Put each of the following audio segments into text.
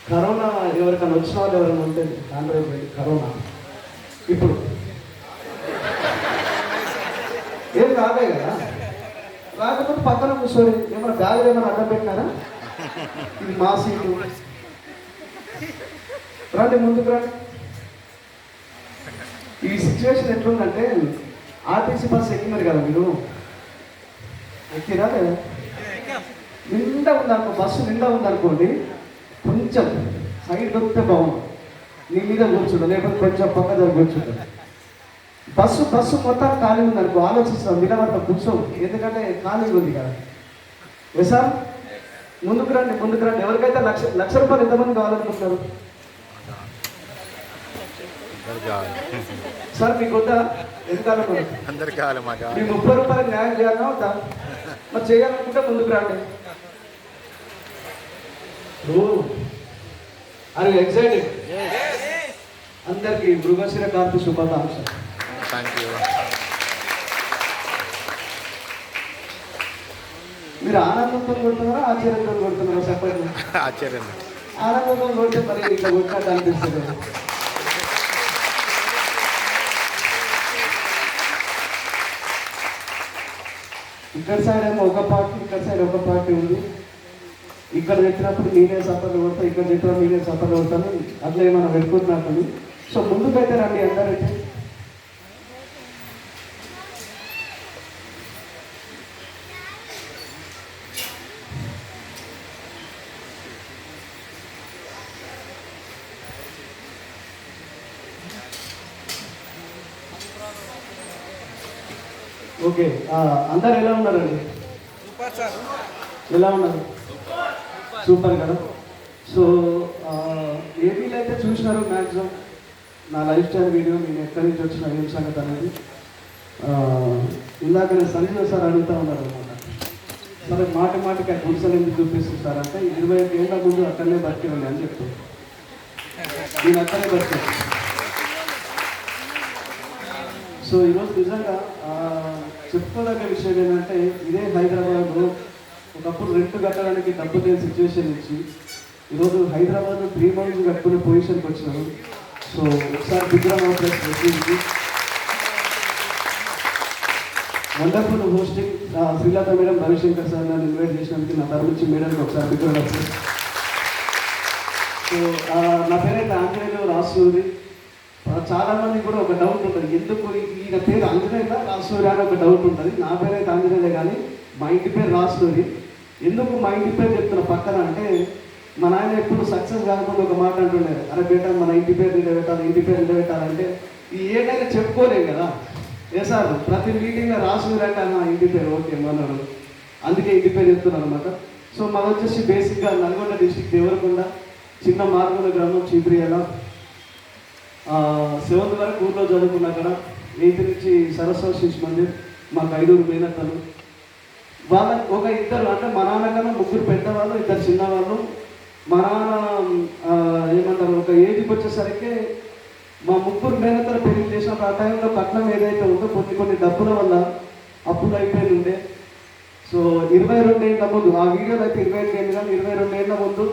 Corona ఎవరికైనా వచ్చిన వాళ్ళు ఎవరైనా ఉంటే ఆండ్రాయిడ్ కరోనా ఇప్పుడు ఏం రాలే కదా, రాకపోతే పక్కన కూర్చొని ఏమైనా బ్యాగులు ఏమైనా అడ్డం పెట్టినారా? ఇది మా సీటు, రండి ముందుకు రండి. ఈ సిచ్యువేషన్ ఎట్లుందంటే ఆర్టీసీ బస్సు ఎక్కినారు కదా మీరు, ఎక్కిరా లేదా? నిండా ఉందనుకో, బస్సు నిండా ఉందనుకోండి, కొంచెం సైడ్ దొరికితే బాగుంది, నీ మీద కూర్చుంటా, లేకపోతే కొంచెం పక్క దగ్గర కూర్చుంటా. బస్సు మొత్తం ఖాళీ ఉందనుకో, ఆలోచిస్తాం నిలబడతాం, కూర్చోం, ఎందుకంటే ఖాళీగా ఉంది కదా. ఏ సార్ ముందుకు రండి. ఎవరికైతే లక్ష రూపాయలు ఎంతమంది కావాలనుకుంటున్నారు సార్? మీకు వద్దా? ఎందుకు మీ 30 రూపాయలకు న్యాయం చేయాలన్నా వద్దా? మరి చేయాలనుకుంటే ముందుకు రండి. Are you excited? అందరికీ మృగశిర కార్తీ శుభాకాంక్షలు. మీరు ఆనందంతో కొడుతున్నారా ఆశ్చర్యంతో కొడుతున్నారా? చెప్పండి. ఆనందంతో కొడితే మరి ఇట్లా కొట్టినట్టు అనిపిస్తుంది. ఇక్కడ సైడ్ ఏమో ఒక పార్టీ, ఇక్కడ సైడ్ ఒక పార్టీ ఉంది. ఇక్కడ చెప్పినప్పుడు నేనే సఫర్లు కొడతాను, ఇక్కడ చెప్పినప్పుడు నేనే సఫర్లు కొడతాను, అట్లా ఏమైనా పెట్టుకుంటున్నట్టు. సో ముందుకైతే రండి అందరైతే. ఓకే, అందరు ఎలా ఉన్నారండి? ఎలా ఉన్నారు? సూపర్ కదా. సో ఏపీలో అయితే చూసినారు మ్యాక్సిమం నా లైఫ్ స్టైల్ వీడియో, నేను ఎక్కడి నుంచి వచ్చిన ఏం సంగతి అనేది. ఇందాక నేను సంజయ్ సార్ అడుగుతూ ఉన్నారు అనమాట, సరే మాటికి ఆ గుడిసెలు ఎందుకు చూపిస్తుంటారంటే 25 ఏళ్ళ ముందు అక్కడనే బతికిరండి అని చెప్తాను. నేను అక్కడే బతికాను. సో ఈరోజు నిజంగా చెప్పుకోదగ్గ విషయం ఏంటంటే, ఇదే హైదరాబాద్లో ఒకప్పుడు రెంట్ కట్టడానికి డబ్బు లేని సిచ్యువేషన్ నుంచి ఈరోజు హైదరాబాద్లో 3 months కట్టుకునే పొజిషన్కి వచ్చినారు. సో ఒకసారి విగ్రహం wonderful hosting Srilatha madam, Ravishankar sir నన్ను ఇన్వైట్ చేసినందుకు నా తరఫు నుంచి మేడంకి ఒకసారి విగ్రహం. సో నా పేరైతే ఆంజనేయులు రాసూరి. చాలామంది కూడా ఒక డౌట్ ఉంటుంది, ఎందుకు ఈయన పేరు ఆంజనేయుల రాసూరి అని ఒక డౌట్ ఉంటుంది. నా పేరైతే ఆంజనేయులే, కానీ మా ఇంటి పేరు రాసూరి. ఎందుకు మా ఇంటి పేరు చెప్తున్న పక్కన అంటే, మా నాయన ఎప్పుడు సక్సెస్ కాకుండా ఒక మాట అంటుండే, అరే బేట మన ఇంటి పేరు నిలబెట్టాలంటే ఈ ఏదైనా చెప్పుకోలేం కదా. ఏ సార్ ప్రతి మీటింగ్లో రాసూరి అంటే నా ఇంటి పేరు ఓకే మనోడు, అందుకే ఇంటి పేరు చెప్తున్నాను అనమాట. సో మాది వచ్చేసి బేసిక్గా నల్గొండ డిస్టిక్ దేవరకొండ, చిన్న మార్గల గ్రామం, చీప్రియాల. 7th వరకు ఊర్లో చదువుకున్నా కదా. 8th నుంచి సరస్వతి శిశు మందిర్. మాకు 5 మేనత్తలు. వాళ్ళ ఒక 2 అంటే మా నాన్న కన్నా 3 పెద్దవాళ్ళు, 2 చిన్నవాళ్ళు. మా నాన్న ఏమంటారు, ఒక ఏజ్కి వచ్చేసరికి మా 3 మేనత్తలు పెళ్లి చేసినప్పుడు ఆ టైంలో కట్నం ఏదైతే ఉందో కొన్ని డబ్బుల వల్ల అప్పులు అయిపోయి ఉండే. సో 22 ఏళ్ళ ముందు, ఆ వీడియోలో అయితే 25 ఏళ్ళు కానీ 22 ఏళ్ళ ముందు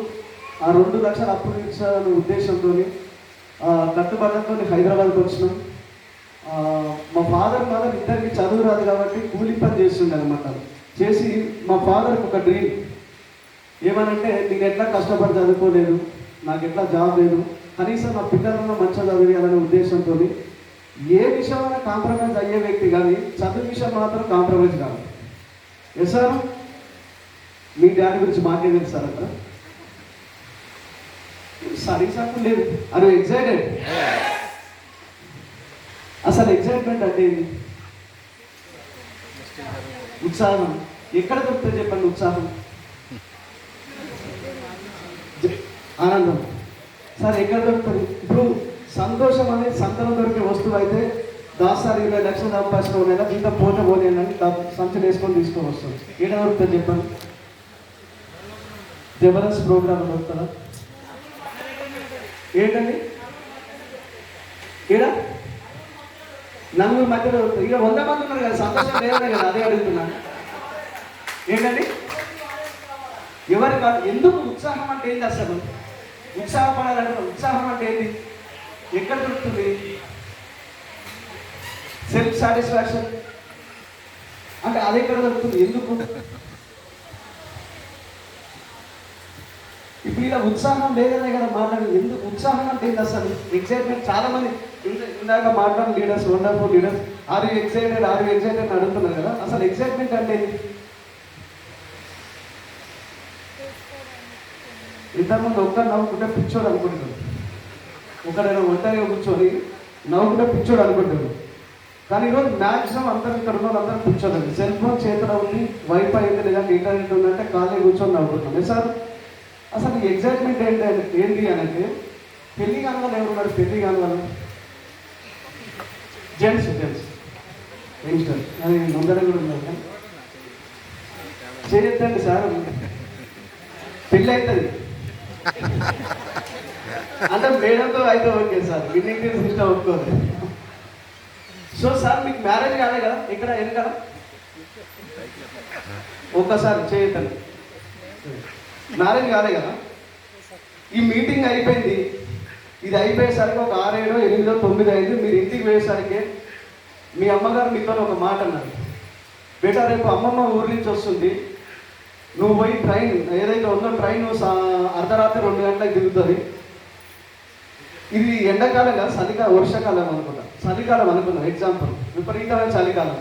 ఆ 2 లక్షలు అప్పులు ఇచ్చాలనే ఉద్దేశంతో కట్టుబడంతో హైదరాబాద్కి వచ్చినాం. మా ఫాదర్ మదర్ ఇద్దరికి చదువు రాదు కాబట్టి కూలి పని చేస్తుండే అనమాట. చేసి మా ఫాదర్కి ఒక డ్రీమ్ ఏమనంటే, నేను ఎట్లా కష్టపడి చదువుకోలేదు, నాకు ఎట్లా జాబ్ లేదు, కనీసం నా పిల్లలను మంచిగా చదివేయాలనే ఉద్దేశంతో ఏ విషయమైనా కాంప్రమైజ్ అయ్యే వ్యక్తి, కానీ చదువు విషయం మాత్రం కాంప్రమైజ్ కాదు. ఎస్ సార్, మీ డాడీ గురించి మాకే తెలుసారంట. సరే సార్ లేదు, అది ఎక్సైటెడ్. అసలు ఎక్సైట్మెంట్ అంటే ఏంటి? ఉత్సాహం. ఎక్కడ దొరుకుతుంది చెప్పండి ఉత్సాహం? ఆనందం. సార్ ఎక్కడ దొరుకుతుంది? ఇప్పుడు సంతోషం అనేది సంతలో దొరికే వస్తువు అయితే, దాసారి 20 లక్షలు సంపాదించిన నెల జీతం పోతే అని సంచులు వేసుకొని తీసుకొని వస్తుంది. ఎక్కడ దొరుకుతుంది చెప్పండి? జబర్దస్త్ ప్రోగ్రామ్ దొరుకుతుందా? ఏంటండి ఈడ నలుగురు మధ్యలో ఇక 100 మంది ఉన్నారు కదా, సంతోషం లేవనే కదా, అదే అడుగుతున్నాను. ఏంటండి ఎవరి ఎందుకు ఉత్సాహం అంటే ఏంటి అసలు? ఉత్సాహపడాలంటే ఉత్సాహం అంటే ఏంటి? ఎక్కడ దొరుకుతుంది? సెల్ఫ్ సాటిస్ఫాక్షన్ అంటే అది ఎక్కడ దొరుకుతుంది? ఎందుకు? ఇప్పుడు ఇలా ఉత్సాహం లేదనే కదా మాట్లాడేది. ఎందుకు ఉత్సాహం అంటే ఏంటి అసలు? ఎక్సైట్మెంట్. చాలా మంది ఇందాక మాట్లాడిన leaders, wonderful leaders, are you excited అని అడుగుతున్నారు కదా. అసలు ఎక్సైట్మెంట్ అంటే ఏంటి? ఇంతకుముందు ఒక్కరు నవ్వుకుంటే పిచ్చోడు అనుకుంటున్నాడు, ఒకడైనా ఒంటరిగా కూర్చొని నవ్వుకుంటే పిచ్చోడు అనుకుంటాడు. కానీ ఈరోజు మ్యాక్సిమం అందరూ ఇక్కడ ఉన్న వాళ్ళందరూ కూర్చోదండి. సెల్ ఫోన్ చేతిలో ఉంది, వైఫై అయితే లేదంటే ఇంటర్నెట్ ఉందంటే ఖాళీ కూర్చొని నవ్వుకుంటున్నాం సార్. అసలు ఈ ఎగ్జైట్మెంట్ ఏంటి అంటే, పెళ్లి కాని వాళ్ళు ఎవరున్నారు? పెళ్లి కాని వాళ్ళు జెంట్స్ యంగ్స్టర్ అది ముందర కూడా ఉన్నారు. చేయొద్దండి సార్, పెళ్ళి అవుతుంది అంటే మేడంతో అయితే ఓకే సార్, విన్నింగ్ సిస్టమ్ ఒప్పుకోదు. సో సార్ మీకు మ్యారేజ్ కాలే కదా, ఇక్కడ వెనకాల ఒక్కసారి చేయొద్దండి, మ్యారేజ్ కాలే కదా. ఈ మీటింగ్ అయిపోయింది, ఇది అయిపోయేసరికి ఒక 6, 7, 8, 9 అయింది. మీరు ఇంటికి పోయేసరికి మీ అమ్మగారు మీతో ఒక మాట అన్నారు, బేటా రేపు అమ్మమ్మ ఊరి నుంచి వస్తుంది, నువ్వు పోయి ట్రైన్ ఏదైతే ఉందో ట్రైన్ అర్ధరాత్రి 2 గంటలకు దిగుతుంది. ఇది ఎండాకాలం కాదు, వర్షాకాలం అనుకుంటా, చలికాలం అనుకున్నాం ఎగ్జాంపుల్, విపరీతమైన చలికాలం.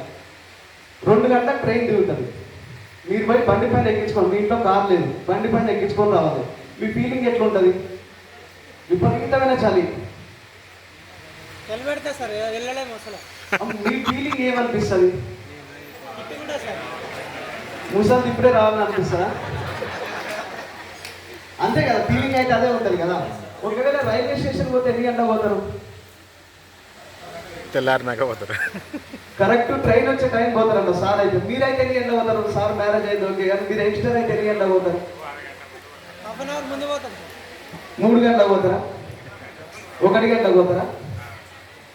2 గంటలకు ట్రైన్ దిగుతుంది. మీరు పోయి బండి పైన ఎక్కించుకోండి, మీ ఇంట్లో కార్ లేదు, బండి పైన ఎక్కించుకొని రావాలి. మీ ఫీలింగ్ ఎట్లుంటుంది? విపరీతమైన చలి. మీ ఫీలింగ్ ఏమనిపిస్తుంది? ముసలి ఇప్పుడే రావాలని అనిపిస్తుందా? అంతే కదా, ఫీలింగ్ అయితే అదే ఉంటుంది కదా. ఒకవేళ రైల్వే స్టేషన్ పోతే ఎన్ని గంటలకు పోతారు? తెల్లారినాక పోతారు. కరెక్ట్ ట్రైన్ వచ్చే టైం పోతారంట సార్. అయితే మీరైతే ఎన్ని గంటలకు పోతారు? సార్ మ్యారేజ్ అయితే ఓకే, కానీ మీరు యంగ్స్టర్ అయితే ఎన్ని గంటలకు పోతారు? 3 గంటలకు పోతారా? 1 గంటలకు పోతారా?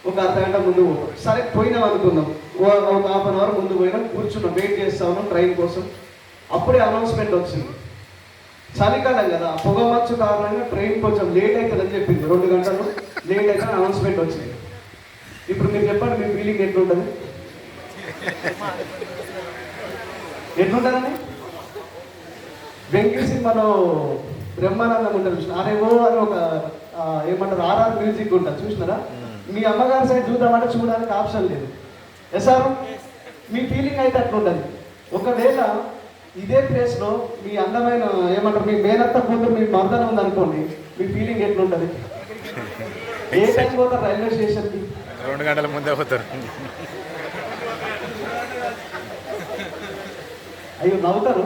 ఒక అర్ధగంట ముందు పోతాం. సరే పోయినాం అనుకుందాం, ఒక ½ గంట ముందు పోయినాం, కూర్చున్నాం, వెయిట్ చేస్తా ఉన్నాం ట్రైన్ కోసం. అప్పుడే అనౌన్స్మెంట్ వచ్చింది, చలికాలం కదా, పొగమచ్చు కారణంగా ట్రైన్ కొంచెం లేట్ అవుతుందని చెప్పింది. 2 గంటలు లేట్ అయితే అనౌన్స్మెంట్ వచ్చింది. ఇప్పుడు మీరు చెప్పండి, మీ ఫీలింగ్ ఎట్లుంటుంది? ఎట్లుంటుందండి? వెంకీ సినిమాలో బ్రహ్మానందం ఉంటుంది చూసిన, అరేవో అని ఒక ఏమంటారు ఆర్ఆర్ మ్యూజిక్ ఉంటుంది చూసినారా? మీ అమ్మగారి సైడ్ చూద్దామంటే చూడడానికి ఆప్షన్ లేదు. సార్ మీ ఫీలింగ్ అయితే అట్లుంటుంది. ఒకవేళ ఇదే ప్లేస్లో మీ అందమైన ఏమంటారు మీ మేనత్త కూతురు మీ మర్దన ఉందనుకోండి, మీ ఫీలింగ్ ఎట్లుంటుంది? ఏ టైం పోతారు రైల్వే స్టేషన్కి? 2 గంటల ముందే పోతారు. అయ్యో నవ్వుతారు,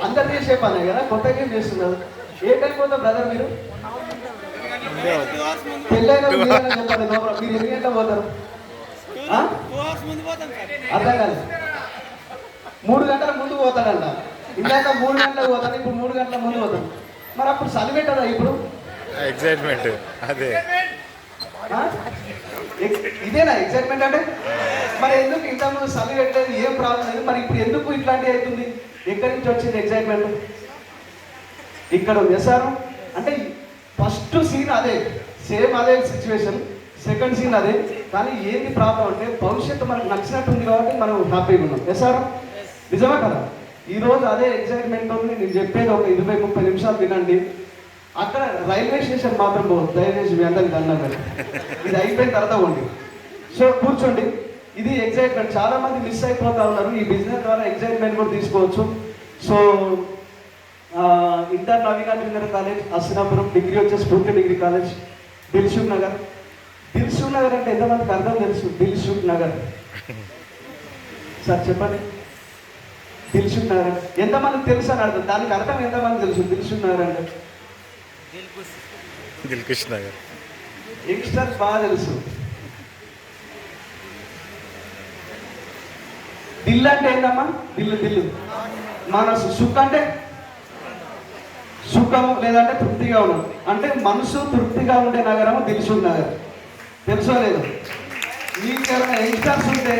అందరు చేసే పనే కదా, కొత్తగా ఏం చేస్తున్నారు. ఏ టైం పోతారు బ్రదర్ మీరు? పెళ్ళైనా మీరు ఎన్ని గంటలు పోతారు? అర్థం కాదు. 3 గంటల ముందు పోతాడంట. ఇందాక 3 గంటలకు పోతాను, ఇప్పుడు 3 గంటల ముందు పోతాను. మరి అప్పుడు చలి పెట్టదా? ఇప్పుడు ఎక్సైట్మెంట్ అదే, ఇదేనా ఎక్సైట్మెంట్ అంటే? మరి ఎందుకు ఇంతకుముందు చలి పెట్టలేదు, ఏం ప్రాబ్లం లేదు, మరి ఇప్పుడు ఎందుకు ఇట్లాంటివి అవుతుంది? ఎక్కడి నుంచి వచ్చింది ఎక్సైట్మెంట్? ఇక్కడ ఉంది సార్. అంటే ఫస్ట్ సీన్ అదే, సేమ్ అదే సిచ్యువేషన్, సెకండ్ సీన్ అదే, కానీ ఏంటి ప్రాబ్లం అంటే భవిష్యత్తు మనకు నచ్చినట్టు ఉంది కాబట్టి మనం హ్యాపీగా ఉన్నాం. సార్ నిజమా కదా? ఈరోజు అదే ఎక్సైట్మెంట్ ఉంది. నేను చెప్పేది ఒక 20-30 నిమిషాలు వినండి. అక్కడ రైల్వే స్టేషన్ మాత్రం పోదు, దయచేసి మీ అందరికి దండం పెట్టి, ఇది అయిపోయిన తర్వాత ఉండి సో కూర్చోండి. ఇది ఎక్సైట్మెంట్. చాలా మంది మిస్ అయిపోతా ఉన్నారు. ఈ బిజినెస్ ద్వారా ఎక్సైట్మెంట్ కూడా తీసుకోవచ్చు. So inter Naveena junior college, Hastinapuram, degree వచ్చేసి స్ఫూర్తి డిగ్రీ కాలేజ్, దిల్సుఖ్ నగర్. దిల్సుఖ్ నగర్ అంటే ఎంతమందికి అర్థం తెలుసు? దిల్సుఖ్ నగర్ సార్ చెప్పండి. దిల్సుఖ్ నగర్ ఎంతమందికి తెలుసు అని అర్థం, దానికి అర్థం ఎంతమంది తెలుసు? దిల్సుఖ్ నగర్ అంటే దిల్కుష్ నగర్. యంగ్స్టర్స్ బాగా తెలుసు. దిల్ అంటే ఏంటమ్మా? దిల్లు మనసు. సుఖ్ అంటే సుఖము లేదంటే తృప్తిగా ఉండడం. అంటే మనసు తృప్తిగా ఉండే నగరము దిల్సుఖ్ నగర్. తెలుసో లేదు? మీకు ఎవరైనా యంగ్స్టర్స్ ఉంటే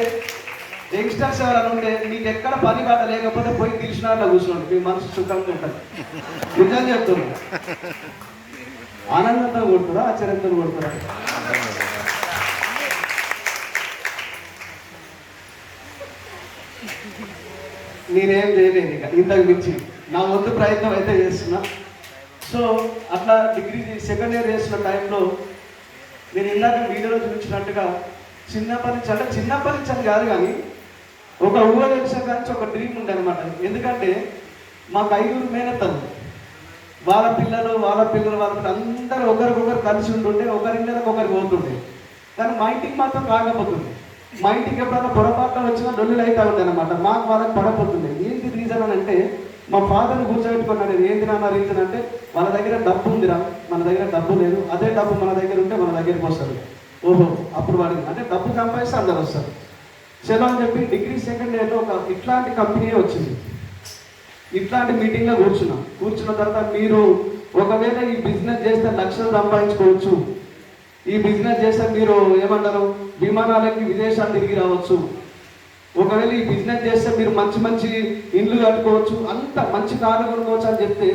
యంగ్స్టర్స్ ఎవరైనా ఉంటే మీకు ఎక్కడ పని బాట లేకపోతే పోయి దిల్షునార్లో కూర్చోండి, మీ మనసు సుఖంగా ఉంటుంది. నిజం చెప్తున్నా. ఆనందంతో కొడుతురా, ఆశ్చర్యంతో కొడుతురా? నేనేం చేయలేదు ఇక ఇంతకు మించి. నా వంతు ప్రయత్నం అయితే చేస్తున్నా. సో అట్లా డిగ్రీ సెకండ్ ఇయర్ చేస్తున్న టైంలో నేను ఇందాక వీడియోలో చూపించినట్టుగా చిన్నప్పటి నుంచి అంటే చిన్నప్పటి నుంచి అని కాదు కానీ ఒక ఊహ తెలిసిన కానీ ఒక డ్రీమ్ ఉండే అనమాట. ఎందుకంటే మాకు 5 మేనత్తలు, వాళ్ళ పిల్లలు అందరూ ఒకరికొకరు కలిసి ఉంటుండే, ఒకరింటికి ఒకరికి పోతుండే. కానీ మా ఇంటికి మాత్రం రాకపోతుంది. మా ఇంటికి ఎప్పుడైనా పొరపాటున వచ్చినా డొల్లులు అవుతా ఉంటాయి అనమాట. మాకు వాళ్ళకి పడపోతుంది. ఏంటి రీజన్ అని అంటే మా ఫాదర్ని కూర్చోబెట్టుకున్నాను. ఏంటి నాన్న రీజన్ అంటే వాళ్ళ దగ్గర డబ్బు ఉందిరా, మన దగ్గర డబ్బు లేదు, అదే డబ్బు మన దగ్గర ఉంటే మన దగ్గరికి వస్తారు. ఓహో అప్పుడు వాడికి అంటే డబ్బు సంపాదిస్తే అందరు వస్తారు. చలో అని చెప్పి డిగ్రీ సెకండ్ ఇయర్లో ఒక ఇట్లాంటి కంపెనీ వచ్చింది. ఇట్లాంటి మీటింగ్లో కూర్చున్న తర్వాత మీరు ఒకవేళ ఈ బిజినెస్ చేస్తే లక్షలు సంపాదించుకోవచ్చు, ఈ బిజినెస్ చేస్తే మీరు ఏమంటారు విమానాలకి విదేశాలు తిరిగి రావచ్చు, ఒకవేళ ఈ బిజినెస్ చేస్తే మీరు మంచి మంచి ఇండ్లు కట్టుకోవచ్చు, అంత మంచి కార్లు కొనుక్కోవచ్చు అని చెప్తే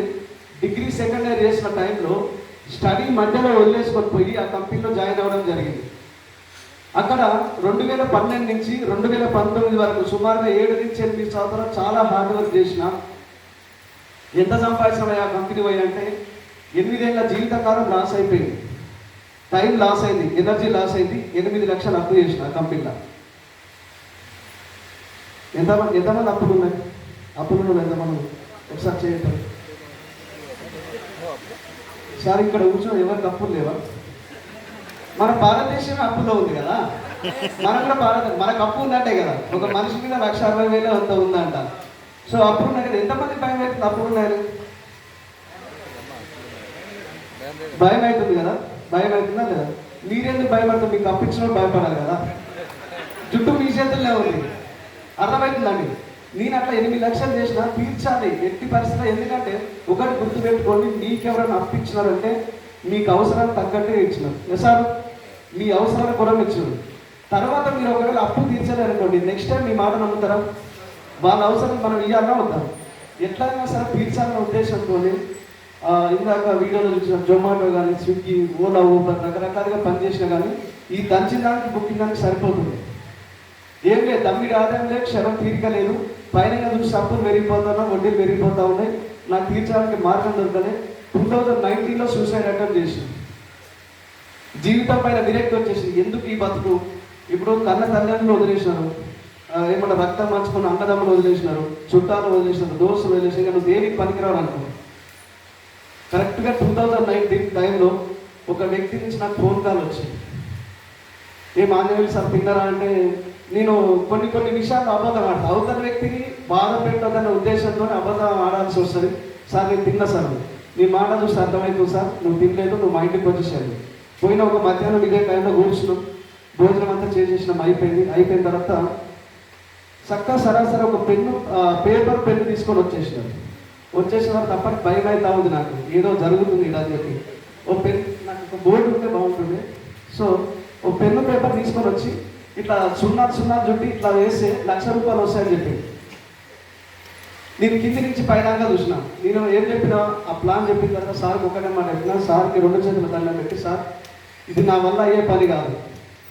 డిగ్రీ సెకండ్ ఇయర్ చేసిన టైంలో స్టడీ మధ్యలో వదిలేసుకొని పోయి ఆ కంపెనీలో జాయిన్ అవ్వడం జరిగింది. అక్కడ 2012 నుంచి 2019 వరకు సుమారుగా 7 నుంచి 8 సంవత్సరాలు చాలా హార్డ్ వర్క్ చేసిన. ఎంత సంపాదించిన ఆ కంపెనీ పోయి అంటే 8 ఏళ్ళ జీవితకాలం లాస్ అయిపోయింది, టైం లాస్ అయింది, ఎనర్జీ లాస్ అయింది. 8 లక్షలు అప్పు చేసిన ఆ కంపెనీలో. ఎంతమంది అప్పులు ఉన్నాయి? అప్పులు ఎంతమంది ఒకసారి చేయండి సార్. ఇక్కడ కూర్చొని ఎవరికి అప్పులు లేవా? మన భారతదేశం అప్పుల్లో ఉంది కదా, మనం కూడా మనకు అప్పు ఉందంటే కదా. ఒక మనిషి మీద 1,60,000 అంత ఉందంట. సో అప్పుడు ఉన్నాయి కదా. ఎంతమంది భయం అవుతుంది అప్పుడు ఉన్నాయి? భయం అవుతుంది కదా. భయం అవుతుందా లేదా? మీరెందుకు భయపడుతుంది? మీకు అప్పించిన భయపడాలి కదా. జుట్టు మీ చేతుల్లో ఉంది, అర్థమవుతుందండి. నేను అట్లా 8 లక్షలు చేసినా తీర్చాలి ఎట్టి పరిస్థితుల్లో. ఎందుకంటే ఒకటి గుర్తుపెట్టుకోండి, మీకెవరైనా అప్పించినారంటే మీకు అవసరాలు తగ్గట్టే ఇచ్చినారు సార్, మీ అవసరాలు కూడా ఇచ్చినారు. తర్వాత మీరు ఒకవేళ అప్పు తీర్చలేరనుకోండి, నెక్స్ట్ టైం మీ మాట నమ్ముతారా? వాళ్ళ అవసరం మనం ఇవ్వాలన్నా వద్దాం, ఎట్లయినా సరే తీర్చాలనే ఉద్దేశంతో ఇందాక వీడియోలో చూసిన జొమాటో కానీ, స్విగ్గీ, ఓలా, ఊబర్ రకరకాలుగా పనిచేసినా కానీ ఈ దంచిన దానికి బుకింగ్ దానికి సరిపోతుంది. ఏం లేదు, తమ్మిడి ఆదాయం లేదు, క్షణం తీరిక లేదు, పైన చూసి అప్పులు పెరిగిపోతున్నా, వడ్డీలు పెరిగిపోతూ ఉన్నాయి, నాకు తీర్చడానికి మార్గం దొరకలే. 2019లో సూసైడ్ అటెంప్ట్ చేసింది. జీవితం పైన విరక్తి వచ్చేసింది. ఎందుకు ఈ బతుకు? ఇప్పుడు కన్న తల్లిదండ్రులు వదిలేసినారు, ఏమన్నా రక్తం మార్చుకున్న అన్నదమ్ములు వదిలేసినారు, చుట్టాలు వదిలేసినారు, దోస్తులు వదిలేసినారు, నువ్వు దేనికి పనికిరావు అనుకో. కరెక్ట్గా 2019 టైంలో ఒక వ్యక్తి నుంచి నాకు ఫోన్ కాల్ వచ్చింది. ఏం ఆంజనేయులు సార్ తిన్నారా అంటే, నేను కొన్ని విషయాలు అబద్ధం ఆడతాను. అవతల వ్యక్తిని బాధ పెట్టదన్న ఉద్దేశంతో అబద్ధం ఆడాల్సి వస్తుంది. సార్ నేను తిన్నా సార్, నీ మాట చూస్తే అర్థమవుతుంది సార్, నువ్వు తినలేదు, నువ్వు మా ఇంటికి వచ్చేసాను. పోయిన ఒక మధ్యాహ్నం ఇదే టైంలో కూర్చున్నాం, భోజనం అంతా చేసేసినాం, అయిపోయిన తర్వాత చక్కగా సరాసరి ఒక పేపర్ పెన్ను తీసుకొని వచ్చేసిన తర్వాత తప్పని భయం అవుతా ఉంది నాకు, ఏదో జరుగుతుంది ఇలా అని చెప్పి. ఓ పెన్, నాకు ఒక బోర్డు ఉంటే బాగుంటుంది. సో ఓ పెన్ను పేపర్ తీసుకొని వచ్చి ఇట్లా 0 చుట్టి ఇట్లా వేస్తే ₹1,00,000 వస్తాయని చెప్పి నేను కింది నుంచి పైదాకా చూసిన. నేను ఏం చెప్పినా ఆ ప్లాన్ చెప్పిన తర్వాత సార్కి ఒకటే మాట చెప్పిన, సార్కి 2 చేతుల దండం పెట్టి, సార్ ఇది నా వల్ల అయ్యే పని కాదు,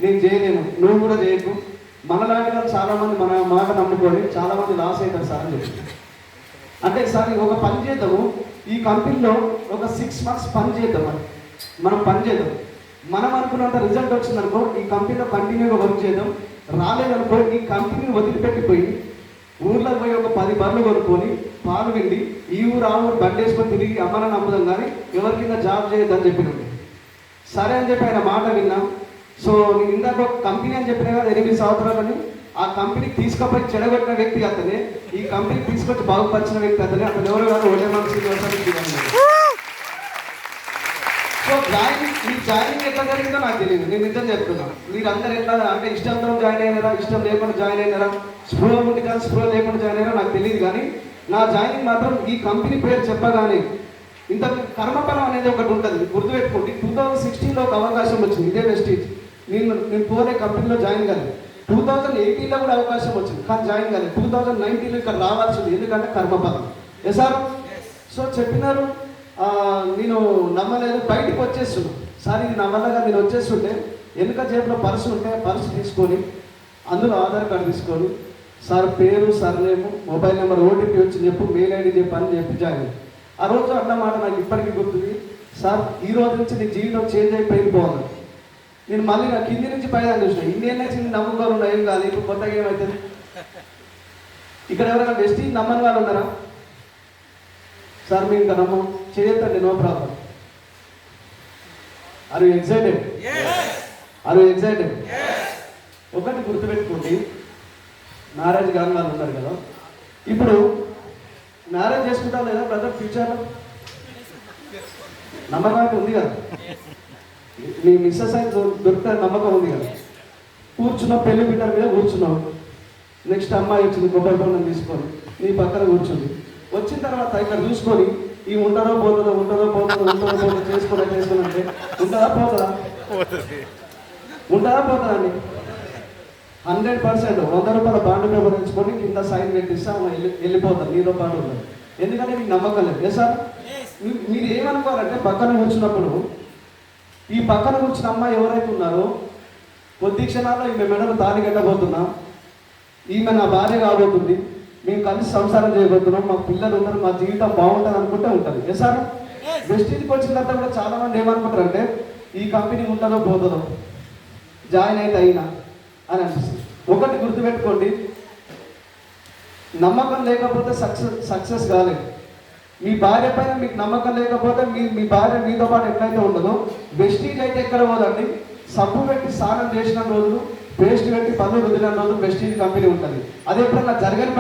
నేను చేయలేను, నువ్వు కూడా చేయకు, మనలాంటి వాళ్ళు చాలామంది మన మాట నమ్ముకొని చాలామంది లాస్ అవుతారు సార్ అని చెప్పి. అంటే సార్ ఒక పని చేద్దాము, ఈ కంపెనీలో ఒక 6 months పని చేద్దాం, మనం పని చేద్దాం, మనం అనుకున్నంత రిజల్ట్ వచ్చిందనుకో ఈ కంపెనీలో కంటిన్యూగా వర్క్ చేద్దాం, రాలేదనుకో ఈ కంపెనీని వదిలిపెట్టిపోయి ఊర్లో పోయి ఒక 10 బర్రెలు కొనుక్కొని పాలు విండి ఈ ఊరు ఆ ఊరు బండి వేసుకొని తిరిగి అమ్మని నమ్ముదాం, కానీ ఎవరి కింద జాబ్ చేయొద్దని చెప్పినండి. సరే అని చెప్పి ఆయన మాట విన్నాం. సో నేను ఇందాక ఒక కంపెనీ అని చెప్పినా కదా 8 సంవత్సరాలని, ఆ కంపెనీకి తీసుకుపోయి చెడగొట్టిన వ్యక్తి అతనే, ఈ కంపెనీకి తీసుకొచ్చి బాగుపరిచిన వ్యక్తి అతనే. అతను ఎవరు కాదు, ఓటేమాల్సి. సో మీ జాయినింగ్ ఎట్లా జరిగిందో నాకు తెలియదు, నేను నిజం చెప్తున్నాను. మీరు అందరు ఎట్లా అంటే ఇష్టంతో జాయిన్ అయినారా, ఇష్టం లేకుండా జాయిన్ అయినారా, స్పృహ ఉండి కానీ స్పృహ లేకుండా జాయిన్ అయినారా నాకు తెలియదు. కానీ నా జాయినింగ్ మాత్రం ఈ కంపెనీ పేరు చెప్పగానే ఇంత కర్మఫలం అనేది ఒకటి ఉంటుంది, గుర్తుపెట్టుకోండి. 2016లో ఒక అవకాశం వచ్చింది, ఇదే వెస్టీజ్. నేను పోలే కంపెనీలో జాయిన్ కాలేదు. 2018లో కూడా అవకాశం వచ్చింది, కానీ జాయిన్ కాలేదు. 2019లో ఇక్కడ రావాల్సింది, ఎందుకంటే కర్మఫలం. Yes sir? సో చెప్పినారు, నేను నమ్మలేదు, బయటికి వచ్చేస్తున్నాను. సార్ ఇది నా వల్లగా నేను వచ్చేస్తుంటే వెనుక జేబులో పర్సు ఉంటే పర్సు తీసుకొని అందులో ఆధార్ కార్డు తీసుకొని సార్ పేరు, సర్నేము, మొబైల్ నెంబర్, ఓటీపీ వచ్చి చెప్పు, మెయిల్ ఐడి చెప్పు అని చెప్పి జాయిన్. ఆ రోజు అన్నమాట నాకు ఇప్పటికీ గుర్తుంది. సార్ ఈ రోజు నుంచి నీ జీవితం చేంజ్ అయిపోయింది పోవాలి. నేను మళ్ళీ నా కింది నుంచి పైన చూసిన, ఇండియన్ చిన్న నమ్మకాలు ఉన్నాయి, ఏం కాదు, ఇప్పుడు కొత్తగా ఏమవుతుంది. ఇక్కడ ఎవరైనా వెస్టీ నమ్మని వాళ్ళు ఉన్నారా? సార్ మేము ఇంకా నమ్మం, చేయొద్దండి, no problem. Are you excited? Are you excited? ఒకటి గుర్తుపెట్టుకోండి, మ్యారేజ్ కాని వాళ్ళు ఉన్నారు కదా, ఇప్పుడు మ్యారేజ్ చేసుకుంటాం లేదా బ్రదర్ ఫ్యూచర్లో? నమ్మకం ఉంది కదా, మీ మిస్సెస్ అయితే దొరికితే నమ్మకం ఉంది కదా. కూర్చున్నాం, పెళ్లి పీటర్ మీద కూర్చున్నాం, నెక్స్ట్ అమ్మాయి వచ్చింది మొబైల్ ఫోన్ తీసుకొని నీ పక్కన కూర్చుంది. వచ్చిన తర్వాత ఇక్కడ చూసుకొని ఈ ఉంటారో పోతుందో చేసుకుని అంటే ఉంటుందా పోతుందా? ఉంటుందా పోతుందా అండి? 100% 100 రూపాయల బాండ్ పేపర్ తెచ్చుకొని కింద సైన్ పెట్టిస్తే వెళ్ళిపోతారు, నీతో పాటు ఉంటారు. ఎందుకంటే మీకు నమ్మకం లేదు. ఏ సార్? మీరు ఏమనుకోవాలంటే పక్కన కూర్చున్నప్పుడు ఈ పక్కన కూర్చున్న అమ్మాయి ఎవరైతే ఉన్నారో కొద్ది క్షణాల్లో ఈమె మెడలు తాళి కట్టబోతున్నాం, ఈమె నా భార్య కాబోతుంది, మేము కలిసి సంసారం చేయబోతున్నాం, మా పిల్లలు ఉన్నారు, మా జీవితం బాగుంటుంది అనుకుంటే ఉంటుంది. ఏ సార్? వెస్టీజ్కి వచ్చిన తర్వాత కూడా చాలా మంది ఏమనుకుంటారంటే ఈ కంపెనీ ఉంటుందో పోతుందో, జాయిన్ అయితే అయినా అని అనిపిస్తుంది. ఒకటి గుర్తుపెట్టుకోండి, నమ్మకం లేకపోతే సక్సెస్ కాలేదు. మీ భార్య పైన మీకు నమ్మకం లేకపోతే మీ భార్య మీతో పాటు ఎట్లయితే ఉండదో, వెస్టీజ్ అయితే ఎక్కడ పోదండి, సబ్బు పెట్టి స్నానం చేసిన రోజులు, పేస్ట్ పెట్టి పనులు రుద్దిన రోజులు వెస్టీజ్ కంపెనీ ఉంటుంది. అది ఎప్పుడన్నా జరగని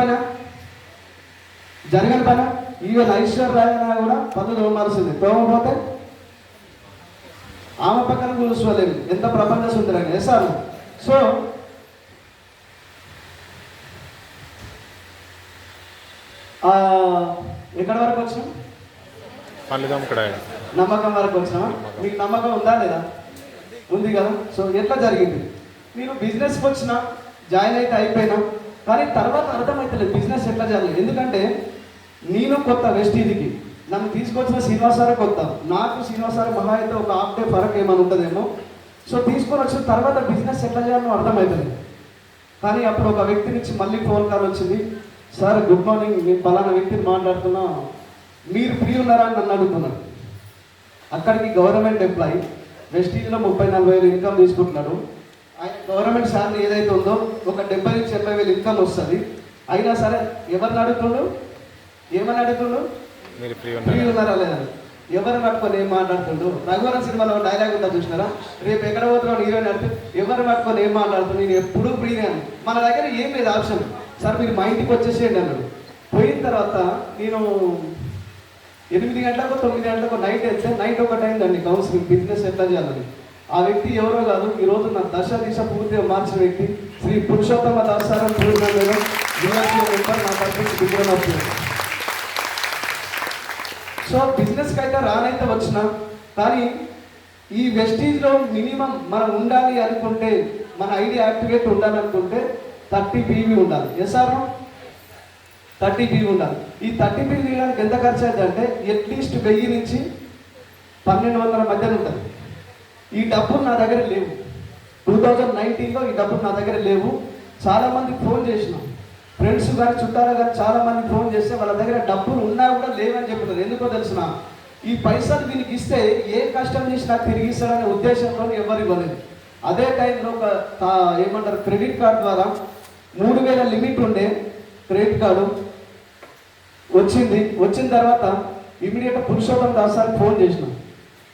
పైన ఈవెన్ ఐశ్వర్య కూడా పనులు తోమాల్సింది, తోమపోతే ఆమె పక్కన కూర్చోలేదు, ఎంత ప్రపంచ సుందరంగా. వేసారు. సో ఎక్కడి వరకు వచ్చినాం? నమ్మకం వరకు వచ్చినామా? మీకు నమ్మకం ఉందా లేదా? ఉంది కదా. సో ఎట్లా జరిగింది? మీరు బిజినెస్కి వచ్చినా, జాయిన్ అయితే అయిపోయినా, కానీ తర్వాత అర్థమవుతలేదు బిజినెస్ ఎట్లా చేయాలి. ఎందుకంటే నేను కొత్త వెస్టీజ్కి, నన్ను తీసుకొచ్చిన శ్రీనివాసారే కొత్త, నాకు శ్రీనివాసారే మహా అయితే ఒక హాఫ్ డే ఫరక్ ఏమైనా ఉంటుందేమో. సో తీసుకొని వచ్చిన తర్వాత బిజినెస్ ఎట్లా చేయాలో అర్థమవుతుంది. కానీ అప్పుడు ఒక వ్యక్తి నుంచి మళ్ళీ ఫోన్ కాల్ వచ్చింది, సార్ గుడ్ మార్నింగ్, నేను పలానా వ్యక్తిని మాట్లాడుతున్నా, మీరు ఫ్రీ ఉన్నారా అని నన్ను అడుగుతున్నాను. అక్కడికి గవర్నమెంట్ ఎంప్లాయీ, వెస్టీజ్లో 30-40 ఇన్కమ్ తీసుకుంటున్నాడు. ఆయన గవర్నమెంట్ శాలరీ ఏదైతే ఉందో ఒక 70 నుంచి 80 ఇన్కమ్ వస్తుంది. అయినా సరే ఎవరిని అడుగుతుండు, ఏమని అడుగుతుండు? ఫ్రీ ఉన్నారా లేదా? ఎవరు పట్టుకొని ఏం మాట్లాడుతుండు? రఘువరన్ సినిమాలో డైలాగ్ ఉందా చూసినారా? రేపు ఎక్కడ పోతున్నాడు హీరోయిన్ అంటే ఎవరు పట్టుకొని ఏం మాట్లాడుతుంది, నేను ఎప్పుడూ ఫ్రీనే అని. మన దగ్గర ఏం లేదు ఆప్షన్, సార్ మీరు మా ఇంటికి వచ్చేసేయండి అన్నాడు. పోయిన తర్వాత నేను 8 గంటలకు 9 గంటలకు నైట్ వెళ్తే నైట్ ఒకటి అయిందండి కౌన్సిలింగ్, బిజినెస్ ఎట్లా చేయాలని. ఆ వ్యక్తి ఎవరో కాదు, ఈరోజు నా దిశ పూర్తిగా మార్చిన వ్యక్తి శ్రీ పురుషోత్తమ దాసారం నా. సో బిజినెస్కి అయితే రానైతే వచ్చినా, కానీ ఈ వెస్టీజ్లో మినిమం మనం ఉండాలి అనుకుంటే, మన ఐడియా యాక్టివేట్ ఉండాలనుకుంటే 30 PV ఉండాలి. Yes sir? 30 PV ఉండాలి. ఈ 30 PV తీయడానికి ఎంత ఖర్చు అవుతుంది అంటే అట్లీస్ట్ 1000 నుంచి 1200 మధ్యన ఉంటుంది. ఈ డబ్బులు నా దగ్గర లేవు. 2019లో ఈ డబ్బులు నా దగ్గర లేవు. చాలామంది ఫోన్ చేసినాం, ఫ్రెండ్స్ కానీ చుట్టాలు కానీ చాలామంది ఫోన్ చేస్తే వాళ్ళ దగ్గర డబ్బులు ఉన్నా కూడా లేవని చెప్తున్నారు. ఎందుకో తెలిసిన, ఈ పైసలు దీనికి ఇస్తే ఏ కష్టం చేసినా తిరిగి ఇస్తాడనే ఉద్దేశంతో ఎవరు ఇవ్వలేదు. అదే టైంలో ఒక ఏమంటారు క్రెడిట్ కార్డు ద్వారా 3000 లిమిట్ ఉండే క్రెడిట్ కార్డు వచ్చింది. వచ్చిన తర్వాత ఇమీడియట్గా పురుషోత్తమ దాస్ సార్కి ఫోన్ చేసినాం,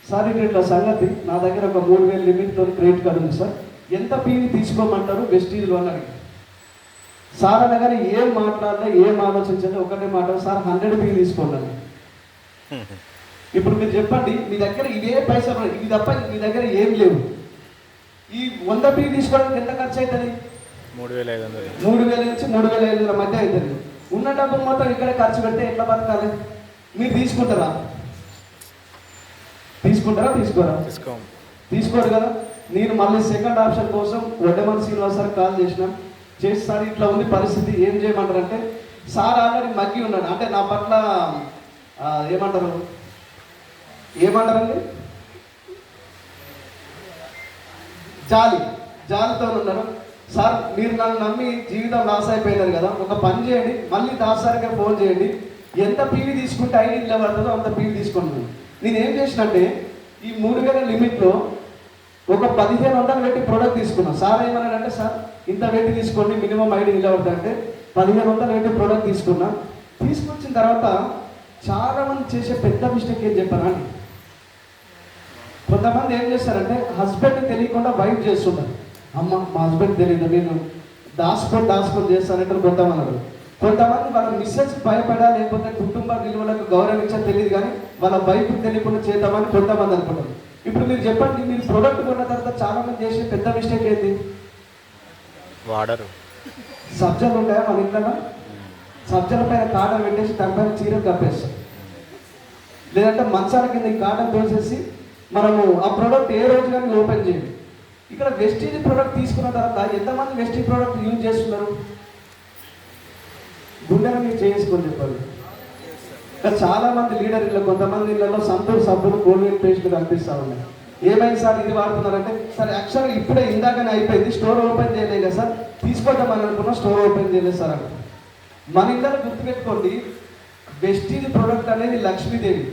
సార్ ఇట్లా సంగతి, నా దగ్గర ఒక 3000 లిమిట్తో క్రెడిట్ కార్డు ఉంది సార్, ఎంత PV తీసుకోమంటారు వెస్టీజ్లో అని అడిగి. సార్ అనగానే ఏం మాట్లాడినా ఏం ఆలోచించండి, ఒకటే మాట, సార్ 100 PV తీసుకోండి. ఇప్పుడు మీరు చెప్పండి, మీ దగ్గర ఇవే పైసలు ఇవి తప్ప మీ దగ్గర ఏం లేవు, ఈ 100 PV తీసుకోవడానికి ఎంత ఖర్చు అవుతుంది? 3500 నుంచి 3500 మధ్య అవుతుంది. ఉన్న డబ్బులు మొత్తం ఇక్కడే ఖర్చు పెడితే ఎట్లా బతకాలి? మీరు తీసుకుంటారా? తీసుకోరా? తీసుకోరు కదా. నేను మళ్ళీ సెకండ్ ఆప్షన్ కోసం వడ్డమని శ్రీనివాస్ సార్ కాల్ చేసి సార్ ఇట్లా ఉంది పరిస్థితి ఏం చేయమంటారంటే సార్ ఆల్రెడీ మగ్గి ఉన్నాడు, అంటే నా పట్ల ఏమంటారండి జాలితో ఉన్నారు. సార్ మీరు నన్ను నమ్మి జీవితం లాస్ అయిపోయినారు కదా, ఒక పని చేయండి, మళ్ళీ దాసారిగా ఫోన్ చేయండి, ఎంత పీవీ తీసుకుంటే ఐడి నిలబడుతుందో అంత పీవీ తీసుకుంటున్నాను. నేను ఏం చేసినంటే ఈ 3000 లిమిట్లో ఒక 1500 పెట్టి ప్రోడక్ట్ తీసుకున్నాను. సార్ ఏమన్నాడంటే సార్ ఇంత పెట్టి తీసుకోండి మినిమం ఐడి నిలబడుతుంది అంటే 1500 పెట్టి ప్రోడక్ట్ తీసుకున్నా. తీసుకొచ్చిన తర్వాత చాలామంది చేసే పెద్ద మిస్టేక్ ఏం చెప్పానండి, కొంతమంది ఏం చేస్తారంటే హస్బెండ్ తెలియకుండా వైఫ్ చేస్తున్నారు. అమ్మ మా హస్బెండ్ తెలియదు నేను దాచుకొని చేస్తానంటే కొంతమంది వాళ్ళ మిస్సెస్ భయపడా లేకపోతే కుటుంబ విలువలకు గౌరవించా తెలియదు, కానీ వాళ్ళ వైఫ్ తెలియకుండా చేద్దామని కొంతమంది అనుకుంటారు. ఇప్పుడు మీరు చెప్పండి, మీరు ప్రోడక్ట్ కొన్న తర్వాత చాలా మంది చేసే పెద్ద మిస్టేక్ ఏంటి? వాడరు. సబ్జలు ఉంటాయా మన ఇంట్లో? సబ్జల పైన కాటన్ పెట్టేసి దానిపైన చీర కప్పేస్తాం, లేదంటే మంచాల కింద కాటన్ తోసేసి మనము ఆ ప్రోడక్ట్ ఏ రోజు కానీ ఓపెన్ చేయండి. ఇక్కడ వెస్టీజ్ ప్రోడక్ట్ తీసుకున్న తర్వాత ఎంతమంది వెస్టీజ్ ప్రోడక్ట్ యూజ్ చేస్తున్నారు? గుండెలు మీరు చేసుకొని చెప్పాలి. ఇంకా చాలా మంది లీడర్ ఇళ్ళలో కొంతమంది ఇళ్ళలో సంతూర్ సబ్బులు కోల్గేట్ పేస్ట్లు కనిపిస్తూ ఉన్నాయి. ఏమైంది సార్ ఇది వాడుతున్నారంటే సార్ యాక్చువల్గా ఇప్పుడే ఇందాకనే అయిపోయింది, స్టోర్ ఓపెన్ చేయలేదు కదా సార్, తీసుకోవద్దామని అనుకున్నా స్టోర్ ఓపెన్ చేయలేదు సార్ అంటే. మన ఇళ్ళలో గుర్తుపెట్టుకోండి, వెస్టీజ్ ప్రోడక్ట్ అనేది లక్ష్మీదేవి.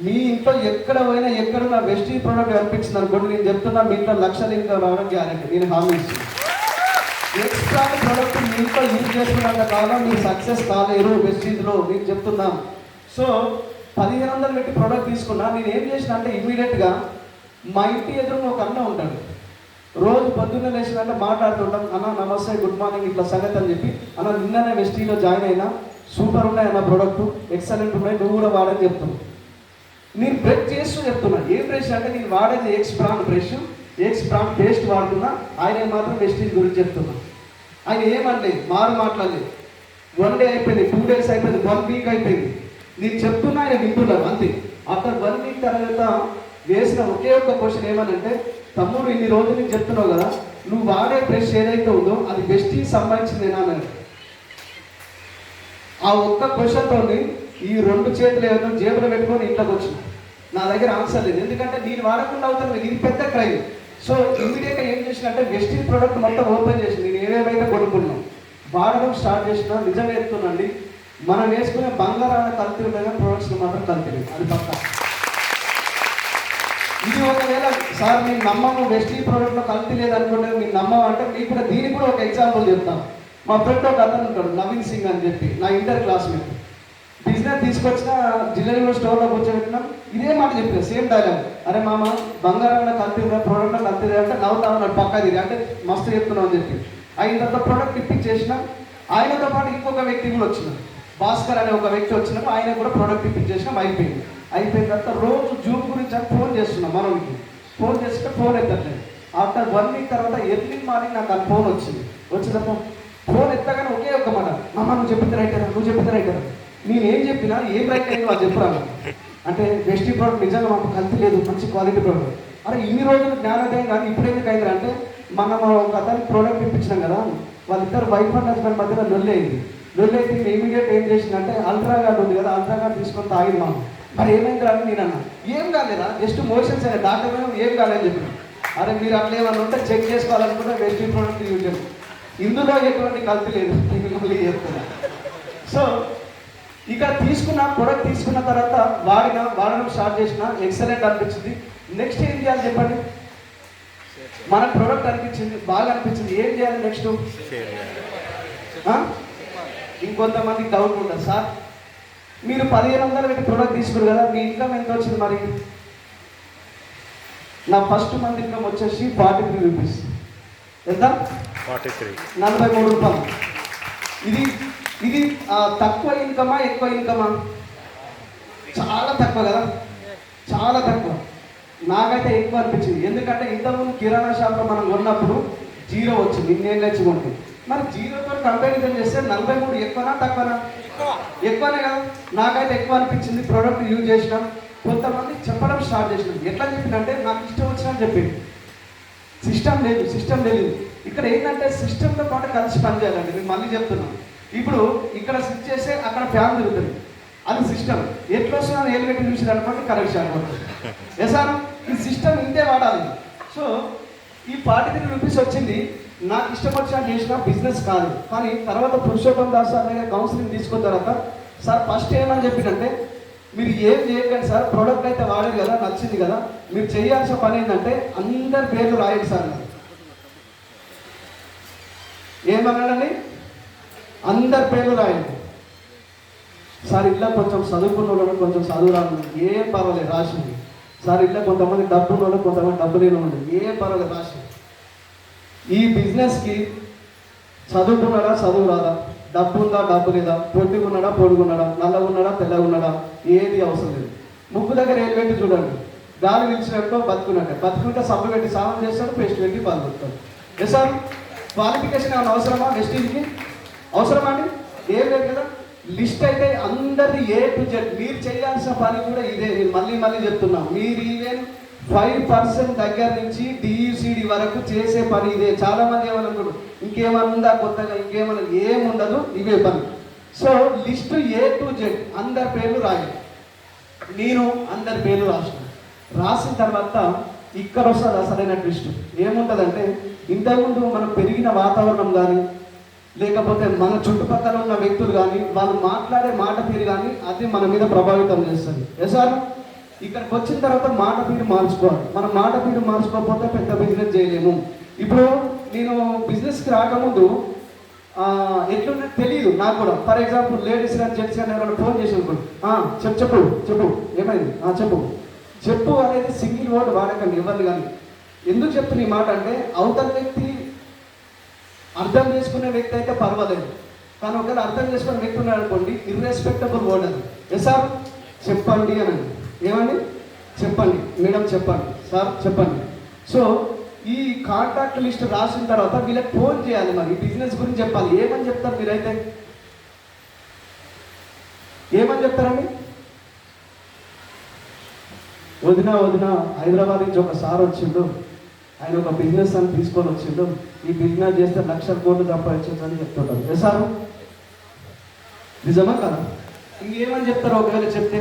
మీ ఇంట్లో ఎక్కడ పోయినా ఎక్కడున్న వెస్టీజ్ ప్రోడక్ట్ కనిపించింది అనుకోండి, నేను చెప్తున్నా మీ ఇంట్లో లక్షలు ఇంకా రావడం గ్యారెంటీ, నేను హామీ ఇస్తున్నాను. ఎక్స్ట్రా ప్రోడక్ట్ మీ ఇంట్లో యూజ్ చేసుకున్నంత కాలం మీరు సక్సెస్ కాలేరు వెస్టీజ్లో, నేను చెప్తున్నాను. సో 1500 పెట్టి ప్రోడక్ట్ తీసుకున్నా. నేను ఏం చేసిన అంటే ఇమీడియట్గా మా ఇంటి ఎదురుగా ఒక అన్న ఉంటాడు, రోజు పొద్దున్నే లేచినట్టు మాట్లాడుతుంటాం, అన్న నమస్తే గుడ్ మార్నింగ్ ఇట్లా సంగతి అని చెప్పి, అన్న నిన్ననే వెస్టీజ్లో జాయిన్ అయినా, సూపర్ ఉన్నాయి అన్న ప్రోడక్ట్, ఎక్సలెంట్ ఉన్నాయి, నువ్వు కూడా వాడని చెప్తున్నాను. నేను బ్రష్ చేస్తూ చెప్తున్నా, ఏ బ్రష్ అంటే నేను వాడేది X brand brush, X brand paste వాడుతున్నా, ఆయన మాత్రం వెస్టీజ్ గురించి చెప్తున్నా. ఆయన ఏమనలేదు, మాట్లాడలేదు. 1 డే అయిపోయింది, 2 days అయిపోయింది, 1 week అయిపోయింది. నేను చెప్తున్నా ఆయన వింటున్నారు అంతే. ఆఫ్టర్ 1 week తర్వాత వేసిన ఒకే ఒక్క క్వశ్చన్ ఏమనంటే, తమ్ముడు ఇన్ని రోజులు నీకు చెప్తున్నావు కదా, నువ్వు వాడే బ్రష్ ఏదైతే ఉందో అది వెస్టీజ్ సంబంధించిందేనా అన్నాడు. ఆ ఒక్క క్వశ్చన్తో ఈ 2 చేతులు ఏదో జేబులో పెట్టుకొని ఇంట్లోకి వచ్చిన. నా దగ్గర ఆన్సర్ లేదు, ఎందుకంటే నేను వాడకుండా అవుతాను, ఇది పెద్ద క్రైమ్. సో ఇమీడియట్గా ఏం చేసినంటే వెస్టీజ్ ప్రోడక్ట్ మొత్తం ఓపెన్ చేసి నేను ఏవేవైతే కొనుక్కున్నాను వాడడం స్టార్ట్ చేసిన. నిజంగా చెప్తున్నాండి, మనం వేసుకునే బంగారాన్ని కల్తీ ఉండగా ప్రోడక్ట్స్ మాత్రం కల్తీ లేదు, అది పక్క. ఇది ఒకవేళ సార్ మీరు నమ్మము వెస్టీజ్ ప్రోడక్ట్లో కల్తీ లేదు అనుకుంటే మీరు నమ్మమంటే మీకు కూడా దీనికి కూడా ఒక ఎగ్జాంపుల్ చెప్తాను. మా ఫ్రెండ్ ఒక అతను ఉంటాడు నవీన్ సింగ్ అని చెప్పి, నా ఇంటర్ క్లాస్మేట్. బిజినెస్ తీసుకొచ్చిన జిల్లాలో స్టోర్లో కూర్చోబెట్టినాం, ఇదే మాట చెప్పిన సేమ్ డైలాగ్, అరే మామ బంగారంలో కల్తీ ప్రోడక్ట్లో కల్తీ అంటే నవ్వుతా ఉన్నాడు పక్కా తిరిగి, అంటే మస్తు చెప్తున్నాం అని చెప్పి. అయిన తర్వాత ప్రోడక్ట్ ఇప్పించేసినాం. ఆయనతో పాటు ఇంకొక వ్యక్తి కూడా వచ్చినాం, భాస్కర్ అనే ఒక వ్యక్తి వచ్చినాము, ఆయన కూడా ప్రోడక్ట్ ఇప్పించేసినాం. అయిపోయిన తర్వాత రోజు జూమ్ గురించి అని ఫోన్ చేస్తున్నాం, మనకి ఫోన్ చేస్తే ఫోన్ ఎత్తట్లేదు. ఆఫ్టర్ 1 week తర్వాత ఎర్లీ మార్నింగ్ నాకు ఆ ఫోన్ వచ్చినప్పుడు ఫోన్ ఎత్తగానే ఒకే ఒక్క మాట, మామ నువ్వు చెప్పితే రైటరా, నేను ఏం చెప్పినా ఏం రైట్ అయిందో అది చెప్పురాను అంటే వెస్టీజ్ ప్రోడక్ట్ నిజంగా మాకు కల్తీ లేదు, మంచి క్వాలిటీ ప్రోడక్ట్. అరే ఇన్ని రోజులు జ్ఞానోదయం కానీ ఇప్పుడు ఎందుకు అయింది అంటే, మనం ఒక అతనికి ప్రోడక్ట్ ఇప్పించినాం కదా, వాళ్ళిద్దరు వైఫ్ అండ్ హస్బెండ్ మధ్యలో లొల్లైంది. ఇమీడియట్ ఏం చేసిందంటే అల్ట్రా గార్డ్ ఉంది కదా, అల్ట్రా గార్డ్ తీసుకొని తాగింది మామ. మరి ఏమైంది అని నేను అన్నా, ఏం కాలేదా జస్ట్ మోషన్స్ అయినా డాక్టర్ ఏం కాలేదని చెప్పిన. అరే మీరు అట్లా ఏమన్నా ఉంటే చెక్ చేసుకోవాలనుకుంటే వెస్టీజ్ ప్రోడక్ట్ యూజ్ చేయండి, ఇందులో ఎటువంటి కల్తీ లేదు మళ్ళీ చెప్తున్నా. సో ఇక్కడ ప్రోడక్ట్ తీసుకున్న తర్వాత వాడడం స్టార్ట్ చేసిన, ఎక్సలెంట్ అనిపించింది. నెక్స్ట్ ఏం చేయాలి చెప్పండి? మన ప్రోడక్ట్ అనిపించింది, బాగా అనిపించింది, ఏం చేయాలి నెక్స్ట్? ఇంకొంతమందికి డౌట్ ఉంటుంది, సార్ మీరు 1500 పెట్టి ప్రోడక్ట్ తీసుకున్నారు కదా, మీ ఇన్కమ్ ఎంత వచ్చింది? మరి నా ఫస్ట్ మంత్ ఇన్కమ్ వచ్చేసి 43 రూపీస్. ఎంత? 43 రూపాయలు. ఇది తక్కువ ఇన్కమా ఎక్కువ ఇన్కమా? చాలా తక్కువ కదా, చాలా తక్కువ. నాకైతే ఎక్కువ అనిపించింది, ఎందుకంటే ఇంతకుముందు కిరాణా షాప్లో మనం కొన్నప్పుడు 0 వచ్చింది, ఇన్నేళ్ళు వచ్చి కొంటే. మరి 0తో కంపారిజన్ చేస్తే 43 ఎక్కువనా తక్కువనా? ఎక్కువనే కదా. నాకైతే ఎక్కువ అనిపించింది. ప్రోడక్ట్ యూజ్ చేసినాం, కొంతమంది చెప్పడం స్టార్ట్ చేసినాం. ఎట్లా చెప్పినంటే నాకు ఇష్టం వచ్చినా చెప్పింది. సిస్టమ్ లేదు. ఇక్కడ ఏంటంటే సిస్టమ్తో పాటు కలిసి పనిచేయాలండి. నేను మళ్ళీ చెప్తున్నాను. ఇప్పుడు ఇక్కడ స్విచ్ చేస్తే అక్కడ ఫ్యాన్ తిరుగుతుంది, అది సిస్టమ్. ఎట్లా వస్తున్నా ఏలు పెట్టి చూసి అనుకోండి కరెక్ట్ అనుకోండి. సార్ ఈ సిస్టమ్ ఇంతే వాడాలి. సో ఈ 43 రూపీస్ వచ్చింది, నాకు ఇష్టం వచ్చినా చేసిన బిజినెస్ కాదు. కానీ తర్వాత పురుషోత్తం దాస్ సార్ దగ్గర కౌన్సిలింగ్ తీసుకున్న తర్వాత సార్ ఫస్ట్ ఏమని చెప్పిందంటే, మీరు ఏం చేయకండి సార్, ప్రోడక్ట్ అయితే వాడారు కదా, నచ్చింది కదా, మీరు చేయాల్సిన పని ఏంటంటే అందరి పేర్లు రాయండి సార్. ఏమన్నాడండి? అందరి పేర్లు రాయండి సార్. ఇట్లా కొంచెం చదువుకున్న వాళ్ళు, కొంచెం చదువు రాను, ఏం పర్వాలేదు రాసింది సార్. ఇట్లా కొంతమంది డబ్బు ఉన్న వాళ్ళు, కొంతమంది డబ్బు లేని వాళ్ళు, ఏం పర్వాలేదు రాసింది. ఈ బిజినెస్కి చదువుకున్నాడా, చదువు రాదా, డబ్బు ఉందా, డబ్బు లేదా, పొద్దుగున్నాడా, పొడుగున్నాడా, నల్లగున్నాడా, తెల్లగున్నాడా, ఏది అవసరం లేదు. ముగ్గు దగ్గర ఏం పెట్టి చూడండి, గాలి పిలిచినట్టు బతుకుంటే సబ్బు పెట్టి స్నానం చేస్తాడు, పేస్ట్ పెట్టి పాలు పెడతాడు. ఎస్ సార్, క్వాలిఫికేషన్ ఏమైనా అవసరమా? వెస్టీజ్కి అవసరమా అండి? ఏం లేదు కదా. లిస్ట్ అయితే అందరిది A to Z. మీరు చేయాల్సిన పని కూడా ఇదే. నేను మళ్ళీ చెప్తున్నా, మీరు ఈవెన్ 5% దగ్గర నుంచి DUCD వరకు చేసే పని ఇదే. చాలా మంది ఏమనుకుంటారు ఇంకేమన్నా ఉందా కొత్తగా, ఇంకేమన్నా, ఏముండదు, ఇవే పని. So list A to Z అందరి పేర్లు రాయాలి. నేను అందరి పేర్లు రాసిన తర్వాత ఇక్కడ వస్తుంది అసలైన ట్విస్ట్. ఏముంటుందంటే, ఇంతకుముందు మనం పెరిగిన వాతావరణం కానీ, లేకపోతే మన చుట్టుపక్కల ఉన్న వ్యక్తులు కానీ, వాళ్ళు మాట్లాడే మాట తీరు కానీ, అది మన మీద ప్రభావితం చేస్తుంది. సార్ ఇక్కడికి వచ్చిన తర్వాత మాట తీరు మార్చుకోవాలి. మనం మాట తీరు మార్చుకోకపోతే పెద్ద బిజినెస్ చేయలేము. ఇప్పుడు నేను బిజినెస్కి రాకముందు ఎట్లున్నా తెలియదు నాకు కూడా. ఫర్ ఎగ్జాంపుల్ లేడీస్ కానీ జెంట్స్ కానీ ఎవరైనా ఫోన్ చేసి అనుకోండి, చెప్పు ఏమైంది, చెప్పు అనేది సింగిల్ వర్డ్ వాడకండి ఎవరిని కానీ. ఎందుకు చెప్తున్న ఈ మాట అంటే, అవతల వ్యక్తి అర్థం చేసుకునే వ్యక్తి అయితే పర్వాలేదు, కానీ ఒకవేళ అర్థం చేసుకునే వ్యక్తి ఉన్నాడు అనుకోండి, ఇర్రెస్పెక్టబుల్ వర్డ్ అది. సార్ చెప్పండి అని, ఏమండి చెప్పండి, మేడం చెప్పండి, సార్ చెప్పండి. సో ఈ కాంటాక్ట్ లిస్ట్ రాసిన తర్వాత వీళ్ళకి ఫోన్ చేయాలి. మరి బిజినెస్ గురించి చెప్పాలి. ఏమని చెప్తారు మీరైతే? ఏమని చెప్తారండి? వదిన హైదరాబాద్ నుంచి ఒక సార్ వచ్చిండు, ఆయన ఒక బిజినెస్ అని తీసుకొని వచ్చిండు, ఈ బిజినెస్ చేస్తే 1,00,000 కోట్లు సంపాదించు అని చెప్తుంటారు. సార్ నిజమా కదా? ఇంకేమని చెప్తారు? ఒకవేళ చెప్తే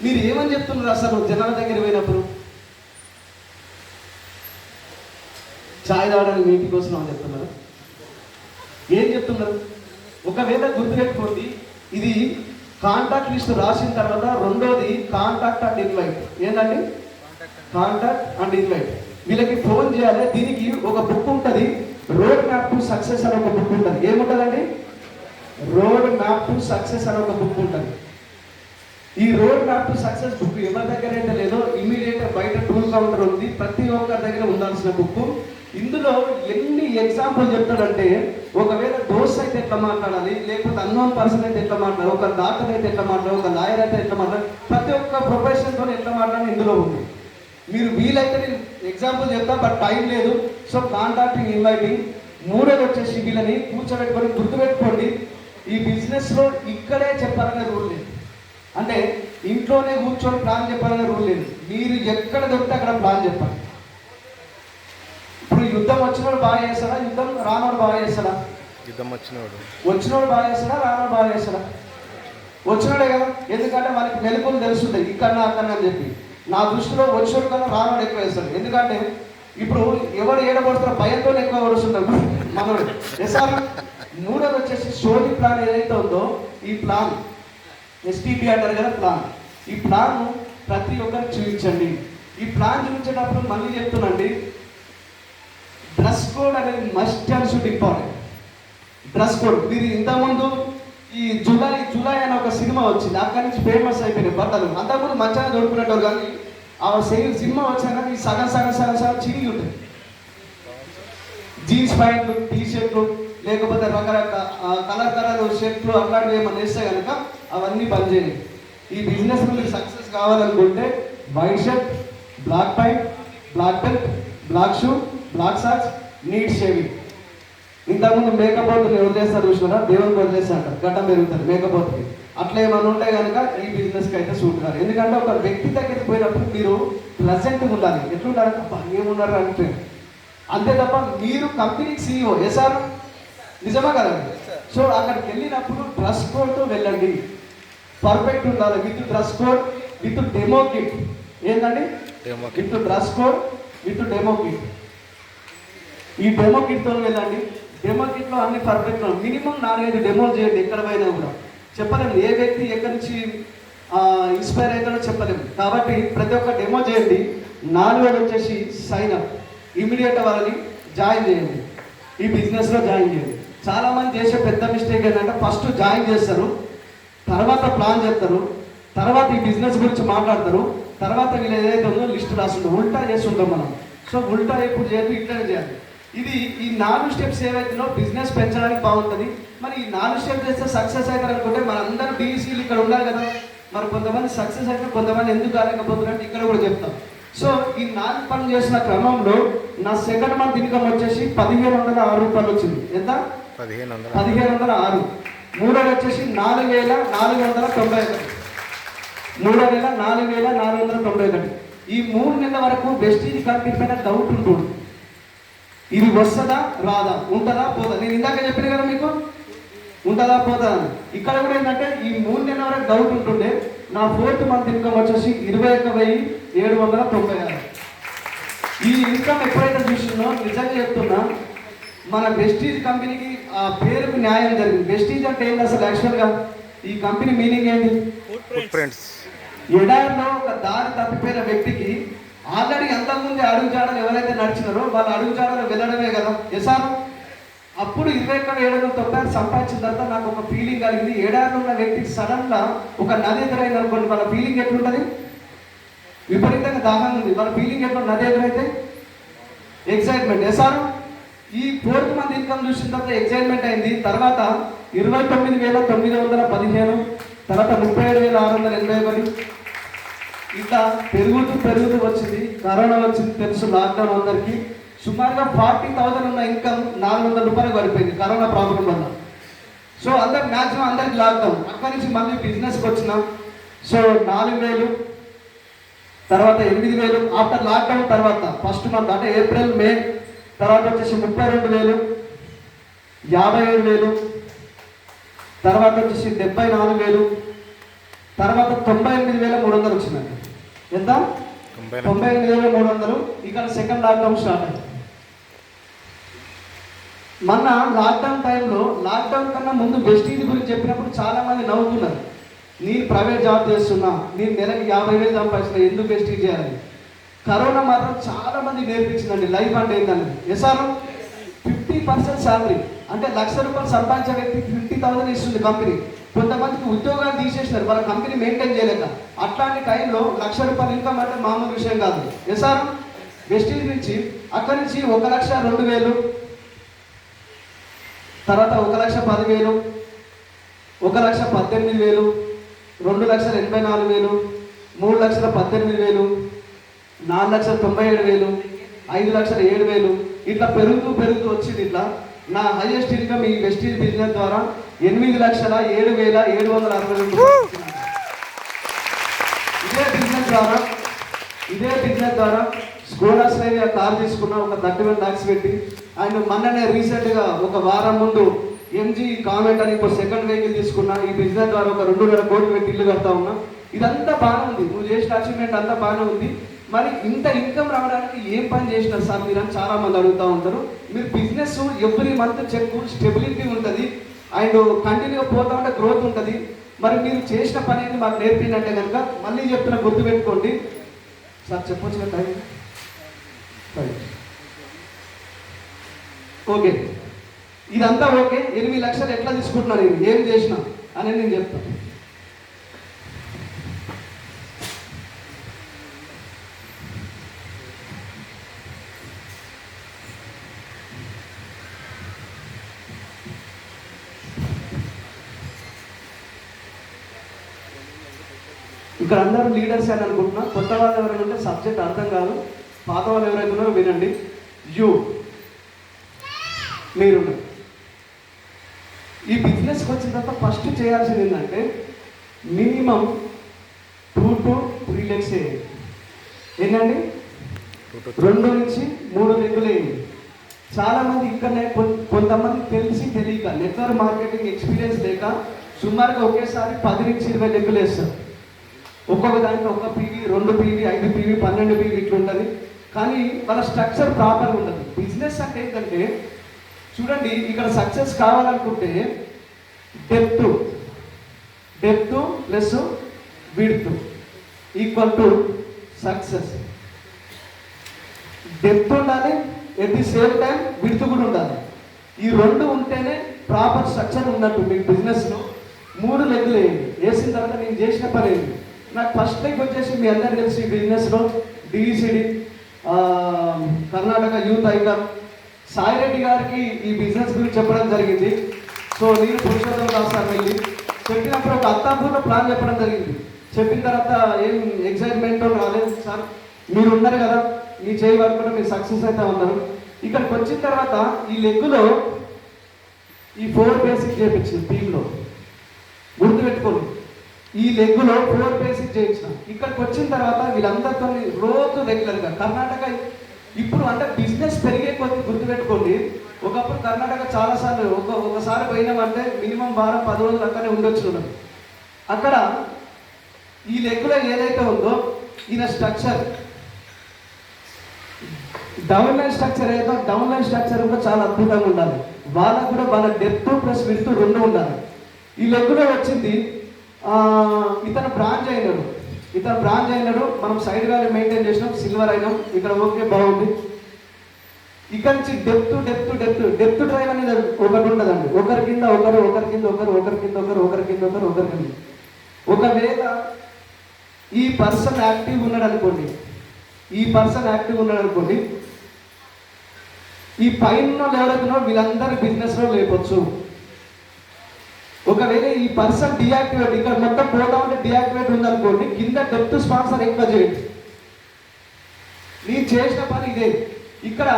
మీరు ఏమని చెప్తున్నారు అసలు జనాల దగ్గర పోయినప్పుడు? ఛాయ్ తాగడానికి మీ ఇంటికి వస్తున్నామని చెప్తున్నారు. ఏం చెప్తున్నారు? ఒకవేళ గుర్తుపెట్టుకోండి, ఇది కాంటాక్ట్ లిస్ట్ రాసిన తర్వాత రెండోది కాంటాక్ట్ అండ్ ఇన్వైట్. ఏంటండి? Contact and invite. వీళ్ళకి ఫోన్ చేయాలి. దీనికి ఒక బుక్ ఉంటుంది, రోడ్ మ్యాప్ టు సక్సెస్ అని ఒక బుక్ ఉంటుంది. ఏముంటుందండి? రోడ్ మ్యాప్ టు సక్సెస్ అని ఒక బుక్ ఉంటుంది. ఈ road map to success book ఎవరి దగ్గర అయితే లేదో, ఇమీడియట్ బయట టూల్ కౌంటర్ ఉంది, ప్రతి ఒక్కరి దగ్గర ఉండాల్సిన బుక్. ఇందులో ఎన్ని ఎగ్జాంపుల్ చెప్తాడంటే, ఒకవేళ దోస్త్ అయితే ఎట్లా మాట్లాడాలి, లేకపోతే అన్నోన్ పర్సన్ అయితే ఎట్లా మాట్లాడాలి, ఒక డాక్టర్ అయితే ఎట్లా మాట్లాడాలి, ఒక లాయర్ అయితే ఎట్లా మాట్లాడాలి, ప్రతి ఒక్క ప్రొఫెషన్తో ఎట్లా మాట్లాడాలి ఇందులో ఉంది. మీరు వీలైతే నేను ఎగ్జాంపుల్ చెప్తా, బట్ టైం లేదు. So contacting, inviting. మూడోది వచ్చేసి వీళ్ళని కూర్చోబెట్టుకొని గుర్తుపెట్టుకోండి, ఈ బిజినెస్లో ఇక్కడే చెప్పాలనే రూల్ లేదు. అంటే ఇంట్లోనే కూర్చొని ప్లాన్ చెప్పాలనే రూల్ లేదు. మీరు ఎక్కడ దొరికితే అక్కడ ప్లాన్ చెప్పండి. ఇప్పుడు యుద్ధం వచ్చినోడు బాగా చేస్తాడా, యుద్ధం రానోడు బాగా చేస్తాడా? యుద్ధం వచ్చినోడు బాగా చేస్తాడా, రానోడు బాగా చేస్తాడా? వచ్చినోడే కదా. ఎందుకంటే మనకి మెలకువలు తెలుస్తుంటాయి, ఇక్కడ అక్కడ అని చెప్పి. నా దృష్టిలో వచ్చినోడు కన్నా రానోడు ఎక్కువ వేస్తాడు. ఎందుకంటే ఇప్పుడు ఎవరు ఏడబడుతారో భయంతో ఎక్కువ వడుస్తుంటారు మనోడు. ఎస్ఆర్ మూడోది వచ్చేసి సోది ప్లాన్ ఏదైతే ఉందో, ఈ ప్లాన్ STP అంటారు కదా, ప్లాన్. ఈ ప్లాన్ ప్రతి ఒక్కరికి చూపించండి. ఈ ప్లాన్ చూపించేటప్పుడు మళ్ళీ చెప్తున్నాండి, డ్రెస్ కోడ్ అనేది must and should important. Dress code. మీరు ఇంతకుముందు ఈ జులై అనే ఒక సినిమా వచ్చింది, అక్కడి నుంచి ఫేమస్ అయిపోయినాయి బట్టలు. అంతకుముందు మంచిగా దొరుకునేటోళ్ళు, కానీ ఆ సినిమా వచ్చాక ఈ సగం చిరిగి ఉంటుంది. జీన్స్ ప్యాంట్లు, టీషర్ట్లు, లేకపోతే రకరకాల కలర్ షర్ట్లు అట్లాంటివి ఏమన్నా వేస్తే కనుక అవన్నీ బంద్ చేయండి. ఈ బిజినెస్ మీరు సక్సెస్ కావాలనుకుంటే white shirt, black pant, black belt, black shoe, black socks, neat shaving. ఇంతకుముందు మేకప్ అవుతుంది ఎవరు చేస్తారు చూసినారా? దేవునికి వదిలేస్తా అంటారు, గడ్డం పెరుగుతుంది మేకప్ అవుతుంది. అట్లా ఏమైనా ఉంటే కనుక ఈ బిజినెస్కి అయితే సూట్ కాదు. ఎందుకంటే ఒక వ్యక్తి దగ్గరికి పోయినప్పుడు మీరు ప్లజెంట్గా ఉండాలి. ఎట్లుండాలంటే అబ్బా ఏమున్నారు అంటే అంతే తప్ప మీరు కంపెనీకి సీఈఓ సార్ నిజమా కదండి. సో అక్కడికి వెళ్ళినప్పుడు డ్రెస్ కోడ్తో వెళ్ళండి, పర్ఫెక్ట్ ఉండాలి. With dress code, with demo kit. ఏంటండి? With dress code, with demo kit. ఈ డెమో కిట్తో వెళ్ళండి. డెమో కిట్లో అన్ని పర్ఫెక్ట్. మినిమం 4-5 డెమోలు చేయండి. ఎక్కడ పోయినా కూడా చెప్పలేము ఏ వ్యక్తి ఎక్కడి నుంచి ఇన్స్పైర్ అవుతాడో చెప్పలేము. కాబట్టి ప్రతి ఒక్క డెమో చేయండి. 4 వచ్చేసి సైన్ అప్, ఇమీడియట్ వాళ్ళని జాయిన్ చేయండి, ఈ బిజినెస్లో జాయిన్ చేయండి. చాలామంది చేసే పెద్ద మిస్టేక్ ఏంటంటే ఫస్ట్ జాయిన్ చేస్తారు, తర్వాత ప్లాన్ చేస్తారు, తర్వాత ఈ బిజినెస్ గురించి మాట్లాడతారు, తర్వాత వీళ్ళు ఏదైతే ఉందో లిస్ట్ రాస్తుంటాం, ఉల్టా చేస్తుంటాం మనం. సో ఉల్టా ఎప్పుడు చేయదు, ఇట్లనే చేయాలి. ఇది ఈ 4 స్టెప్స్ ఏవైతుందో బిజినెస్ పెంచడానికి బాగుంటుంది. మరి ఈ 4 స్టెప్స్ చేస్తే సక్సెస్ అవుతారు అనుకుంటే మనందరూ బీఈసీలు ఇక్కడ ఉండాలి కదా. మరి కొంతమంది సక్సెస్ అయితే కొంతమంది ఎందుకు కాలేకపోతున్నట్టు ఇక్కడ కూడా చెప్తాం. సో ఈ 4 పనులు చేసిన క్రమంలో నా సెకండ్ మంత్ ఇన్కమ్ వచ్చేసి 1,506 రూపాయలు వచ్చింది. ఎంత? 1,506. మూడోది వచ్చేసి 4,491. మూడో నెల 4,491. ఈ 3 నెలల వరకు వెస్టీజ్ కంపెనీ పైన డౌట్ ఉంటుంది, ఇది వస్తుందా రాదా, ఉంటుందా పోదా. నేను ఇందాక చెప్పిన కదా మీకు, ఉంటుందా పోదా అని. ఇక్కడ కూడా ఏంటంటే ఈ 3 నెలల వరకు డౌట్ ఉంటుండే. నా 4th మంత్ ఇన్కమ్ వచ్చేసి 21,796. ఈ ఇన్కమ్ ఎప్పుడైతే చూసిందో నిజంగా చెప్తున్నా మన వెస్టీజ్ కంపెనీకి ఆ పేరుకు న్యాయం జరిగింది. వెస్టీజ్ అంటే ఏంటి అసలు? యాక్చువల్గా ఈ కంపెనీ మీనింగ్ ఏంటి? ఎడారిలో ఒక దారి తప్పిపోయిన వ్యక్తికి ఆల్రెడీ అంతకుముందు అడుగుజాడలు ఎవరైతే నడిచినారో వాళ్ళ అడుగుజాడలు వెళ్ళడమే కదా. ఎసారు అప్పుడు 21,790 సంపాదించిన తర్వాత నాకు ఒక ఫీలింగ్ కలిగింది. ఎడారిలో ఉన్న వ్యక్తికి సడన్గా ఒక నది ఎదురైంది అనుకోండి, వాళ్ళ ఫీలింగ్ ఎట్లుంటుంది? విపరీతంగా దాహంగా ఉంది. వాళ్ళ ఫీలింగ్ ఎట్లా? నది ఎదురైతే ఎక్సైట్మెంట్. ఎసారు ఈ 4th మంత్ ఇన్కమ్ చూసిన తర్వాత ఎక్సైట్మెంట్ అయింది. తర్వాత 29,915, తర్వాత 37,681, ఇట్లా పెరుగుతూ వచ్చింది. కరోనా వచ్చింది తెలుసు, లాక్డౌన్ అందరికీ. సుమారుగా 40,000 ఉన్న ఇన్కమ్ 400 రూపాయలు పడిపోయింది కరోనా ప్రాబ్లం వల్ల. సో అందరికి మ్యాక్సిమం అందరికి లాక్డౌన్. అక్కడి నుంచి మళ్ళీ బిజినెస్కి వచ్చినాం. సో 4,000, తర్వాత 8,000 ఆఫ్టర్ లాక్డౌన్. తర్వాత ఫస్ట్ మంత్ అంటే ఏప్రిల్ మే, తర్వాత వచ్చేసి 32,000, 57,000, తర్వాత వచ్చేసి 74,000, తర్వాత 98,300 వచ్చిందండి. ఎంత? 98,300. ఇక్కడ సెకండ్ లాక్డౌన్ స్టార్ట్ అయింది. మొన్న లాక్డౌన్ టైంలో, లాక్డౌన్ కన్నా ముందు వెస్టీజ్ గురించి చెప్పినప్పుడు చాలామంది నవ్వుతున్నారు. నేను ప్రైవేట్ జాబ్ చేస్తున్నా, నేను నెలకి 50,000 సంపాదిస్తున్నా, ఎందుకు వెస్టీజ్ చేయాలని. కరోనా మాత్రం చాలామంది నేర్పించిందండి లైఫ్ అంటే ఏంటని. ఎసారు 50% శాలరీ అంటే ₹1,00,000 సంపాదించే వ్యక్తికి 50,000 ఇస్తుంది కంపెనీ. కొంతమందికి ఉద్యోగాలు తీసేసినారు వాళ్ళ కంపెనీ మెయింటైన్ చేయలేక. అట్లాంటి టైంలో ₹1,00,000 ఇన్కమ్ అంటే మామూలు విషయం కాదు. ఎసారు వెస్టీజ్ నుంచి అక్కడి నుంచి 1,02,000, తర్వాత 1,10,000, 1,18,000, 2,84,000, 3,18,000, 4,97,000, 5,07,000 ఇట్లా పెరుగుతూ వచ్చింది. ఇట్లా నా హైయెస్ట్ ఇన్కమ్ ఈ వెస్టీజ్ బిజినెస్ ద్వారా 8,07,760. ఇదే బిజినెస్ ద్వారా స్కోడా స్లైవియా కార్ తీసుకున్న ఒక 31 lakhs పెట్టి. అండ్ మొన్ననే రీసెంట్గా ఒక వారం ముందు ఎంజీ కామెంట్ అని ఇప్పుడు సెకండ్ వెహికల్ తీసుకున్నా. ఈ బిజినెస్ ద్వారా ఒక 2,500 కోట్లు పెట్టి ఇల్లు కడతా ఉన్నా. ఇదంతా బాగానే ఉంది, నువ్వు చేసిన అచీవ్మెంట్ అంతా బాగానే ఉంది. మరి ఇంత ఇన్కమ్ రావడానికి ఏం పని చేసినారు సార్ మీరు అని చాలామంది అడుగుతూ ఉంటారు. మీరు business every month check, stability ఉంటుంది, అండ్ కంటిన్యూగా పోతా ఉంటే గ్రోత్ ఉంటుంది. మరి మీరు చేసిన పని ఏంటి మాకు నేర్పిందంటే కనుక మళ్ళీ చెప్తున్నా, గుర్తుపెట్టుకోండి సార్. చెప్పొచ్చు కదా టైం? ఓకే, ఇదంతా ఓకే. 8 లక్షలు ఎట్లా తీసుకుంటున్నా, నేను ఏం చేసిన అనేది నేను చెప్తాను. ఇక్కడ అందరూ లీడర్స్ అని అనుకుంటున్నా. కొత్త వాళ్ళు ఎవరైనా ఉంటే సబ్జెక్ట్ అర్థం కాదు, పాత వాళ్ళు ఎవరైతే ఉన్నారో వినండి. మీరు ఈ బిజినెస్కి వచ్చిన తర్వాత ఫస్ట్ చేయాల్సింది ఏంటంటే మినిమం 2 to 3 legs వేయండి. ఏంటండి 2 నుంచి 3 లెగ్గులు వేయండి. చాలామంది ఇక్కడనే కొంతమంది తెలియక నెట్వర్క్ మార్కెటింగ్ ఎక్స్పీరియన్స్ లేక సుమారుగా ఒకేసారి 10 నుంచి 20 లెగ్గులు వేస్తారు. ఒక్కొక్క దాంట్లో 1 PV 2 PV 5 PV 12 PV ఇట్లా ఉంటుంది. కానీ వాళ్ళ స్ట్రక్చర్ ప్రాపర్గా ఉండదు. బిజినెస్ అంటే ఏంటంటే చూడండి, ఇక్కడ సక్సెస్ కావాలనుకుంటే depth plus width equal to success. Depth ఉండాలి, at the same time width కూడా ఉండాలి. ఈ 2 ఉంటేనే ప్రాపర్ స్ట్రక్చర్ ఉన్నట్టు మీకు బిజినెస్లో. 3 లెగ్గులు వేయండి. వేసిన తర్వాత నేను చేసిన పని ఏంటి, నాకు ఫస్ట్ లెగ్ వచ్చేసి మీ అందరికీ తెలిసి బిజినెస్లో డిఈసిడి కర్ణాటక యూత్ ఐకాన్ సాయి రెడ్డి గారికి ఈ బిజినెస్ గురించి చెప్పడం జరిగింది. సో నేను పురుషోత్తం రాస్తాను వెళ్ళి చెప్పినప్పుడు ఒక అత్తాపూర్ణ ప్లాన్ చెప్పడం జరిగింది. చెప్పిన తర్వాత ఏం ఎగ్జైట్మెంట్ రాలేదు. సార్ మీరు ఉన్నారు కదా, మీ చేయి పడుకుంటే మీరు సక్సెస్ అయితే ఉన్నారు. ఇక్కడికి వచ్చిన తర్వాత ఈ లెగ్గులో ఈ 4 బేసిక్ చేయించింది టీంలో. గుర్తుపెట్టుకోండి, ఈ లెగ్గులో 4 బేసిక్ చేయించిన. ఇక్కడికి వచ్చిన తర్వాత వీళ్ళందరితో రోజు రెగ్యులర్గా కర్ణాటక ఇప్పుడు అంటే బిజినెస్ పెరిగే కొద్ది గుర్తుపెట్టుకోండి. ఒకప్పుడు కర్ణాటక చాలాసార్లు ఒకసారి పోయినామంటే మినిమం వారం 10 రోజులు అక్కడే ఉండొచ్చు. అక్కడ ఈ లెగ్గులో ఏదైతే ఉందో ఈయన స్ట్రక్చర్ డౌన్ లైన్ స్ట్రక్చర్ ఏదో డౌన్ లైన్ స్ట్రక్చర్ కూడా చాలా అద్భుతంగా ఉండాలి. వాళ్ళకు కూడా వాళ్ళ డెప్త్ ప్లస్ విడ్త్ 2 ఉండాలి. ఈ లెగ్గులో వచ్చింది ఇతను బ్రాంచ్ అయినాడు. మనం సైడ్ వ్యాల్యూ మెయింటైన్ చేసినాం, సిల్వర్ అయినాం. ఇక్కడ ఓకే బాగుంది. ఇక్కడ నుంచి డెప్త్ డ్రైవ్ అనేది ఒకటి ఉంటుందండి. ఒకరి కింద ఒకరు. ఒకవేళ ఈ పర్సన్ యాక్టివ్ ఉన్నాడు అనుకోండి, ఈ పైన ఎవరైతున్నారో వీళ్ళందరూ బిజినెస్లో లేపొచ్చు. ఒకవేళ ఈ పర్సన్ డియాక్టివేట్, ఇక్కడ మొత్తం పోతా ఉంటే డియాక్టివేట్ ఉందనుకోండి, కింద డెప్త్ స్పాన్సర్ ఎక్కువ చేయండి. నేను చేసిన పని ఇదే. ఇక్కడ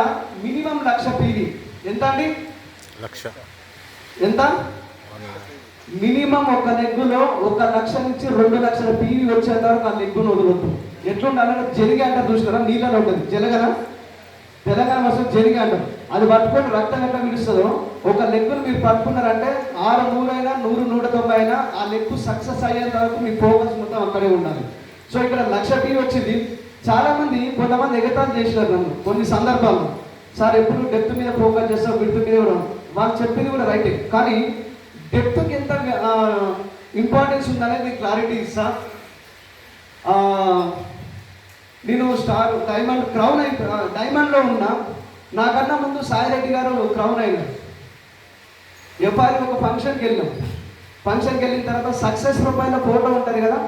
మినిమం 1,00,000 PV. ఎంత అండి? 1,00,000. ఎంత? మినిమం ఒక లెగ్గులో 1,00,000 నుంచి 2,00,000 PV వచ్చేంత వరకు ఆ లెగ్గును వదలొద్దు. ఎట్లుండాలంటే జరిగే అంటే చూసినారా, నీళ్ళలో ఉంటుంది తెలంగాణ వస్తుంది జరిగే అంటాం. అది పట్టుకొని రక్తం ఎట్లా పిలుస్తుందో ఒక లెగ్గును మీరు పట్టుకున్నారంటే 600 అయినా 100 190 అయినా ఆ లెగ్గు సక్సెస్ అయ్యేంత వరకు మీ ఫోకస్ మొత్తం అక్కడే ఉండాలి. సో ఇక్కడ 1,00,000 PV వచ్చింది. కొంతమంది ఎగతాలు చేసినారు నన్ను కొన్ని సందర్భాల్లో. సార్ ఎప్పుడు డెప్త్ మీద ఫోకస్ చేస్తాం, విడ్త్ మీద కూడా. వాళ్ళు చెప్పింది కూడా రైటే, కానీ డెప్త్కి ఎంత ఇంపార్టెన్స్ ఉందనేది క్లారిటీ ఇస్తా. నేను డైమండ్లో ఉన్నా. నాకన్నా ముందు సాయి రెడ్డి గారు క్రౌన్ అయినారు. ఎఫ్ఆర్కి ఒక ఫంక్షన్కి వెళ్ళిన తర్వాత సక్సెస్ ప్రొఫైల్లో ఫోటో ఉంటుంది కదా,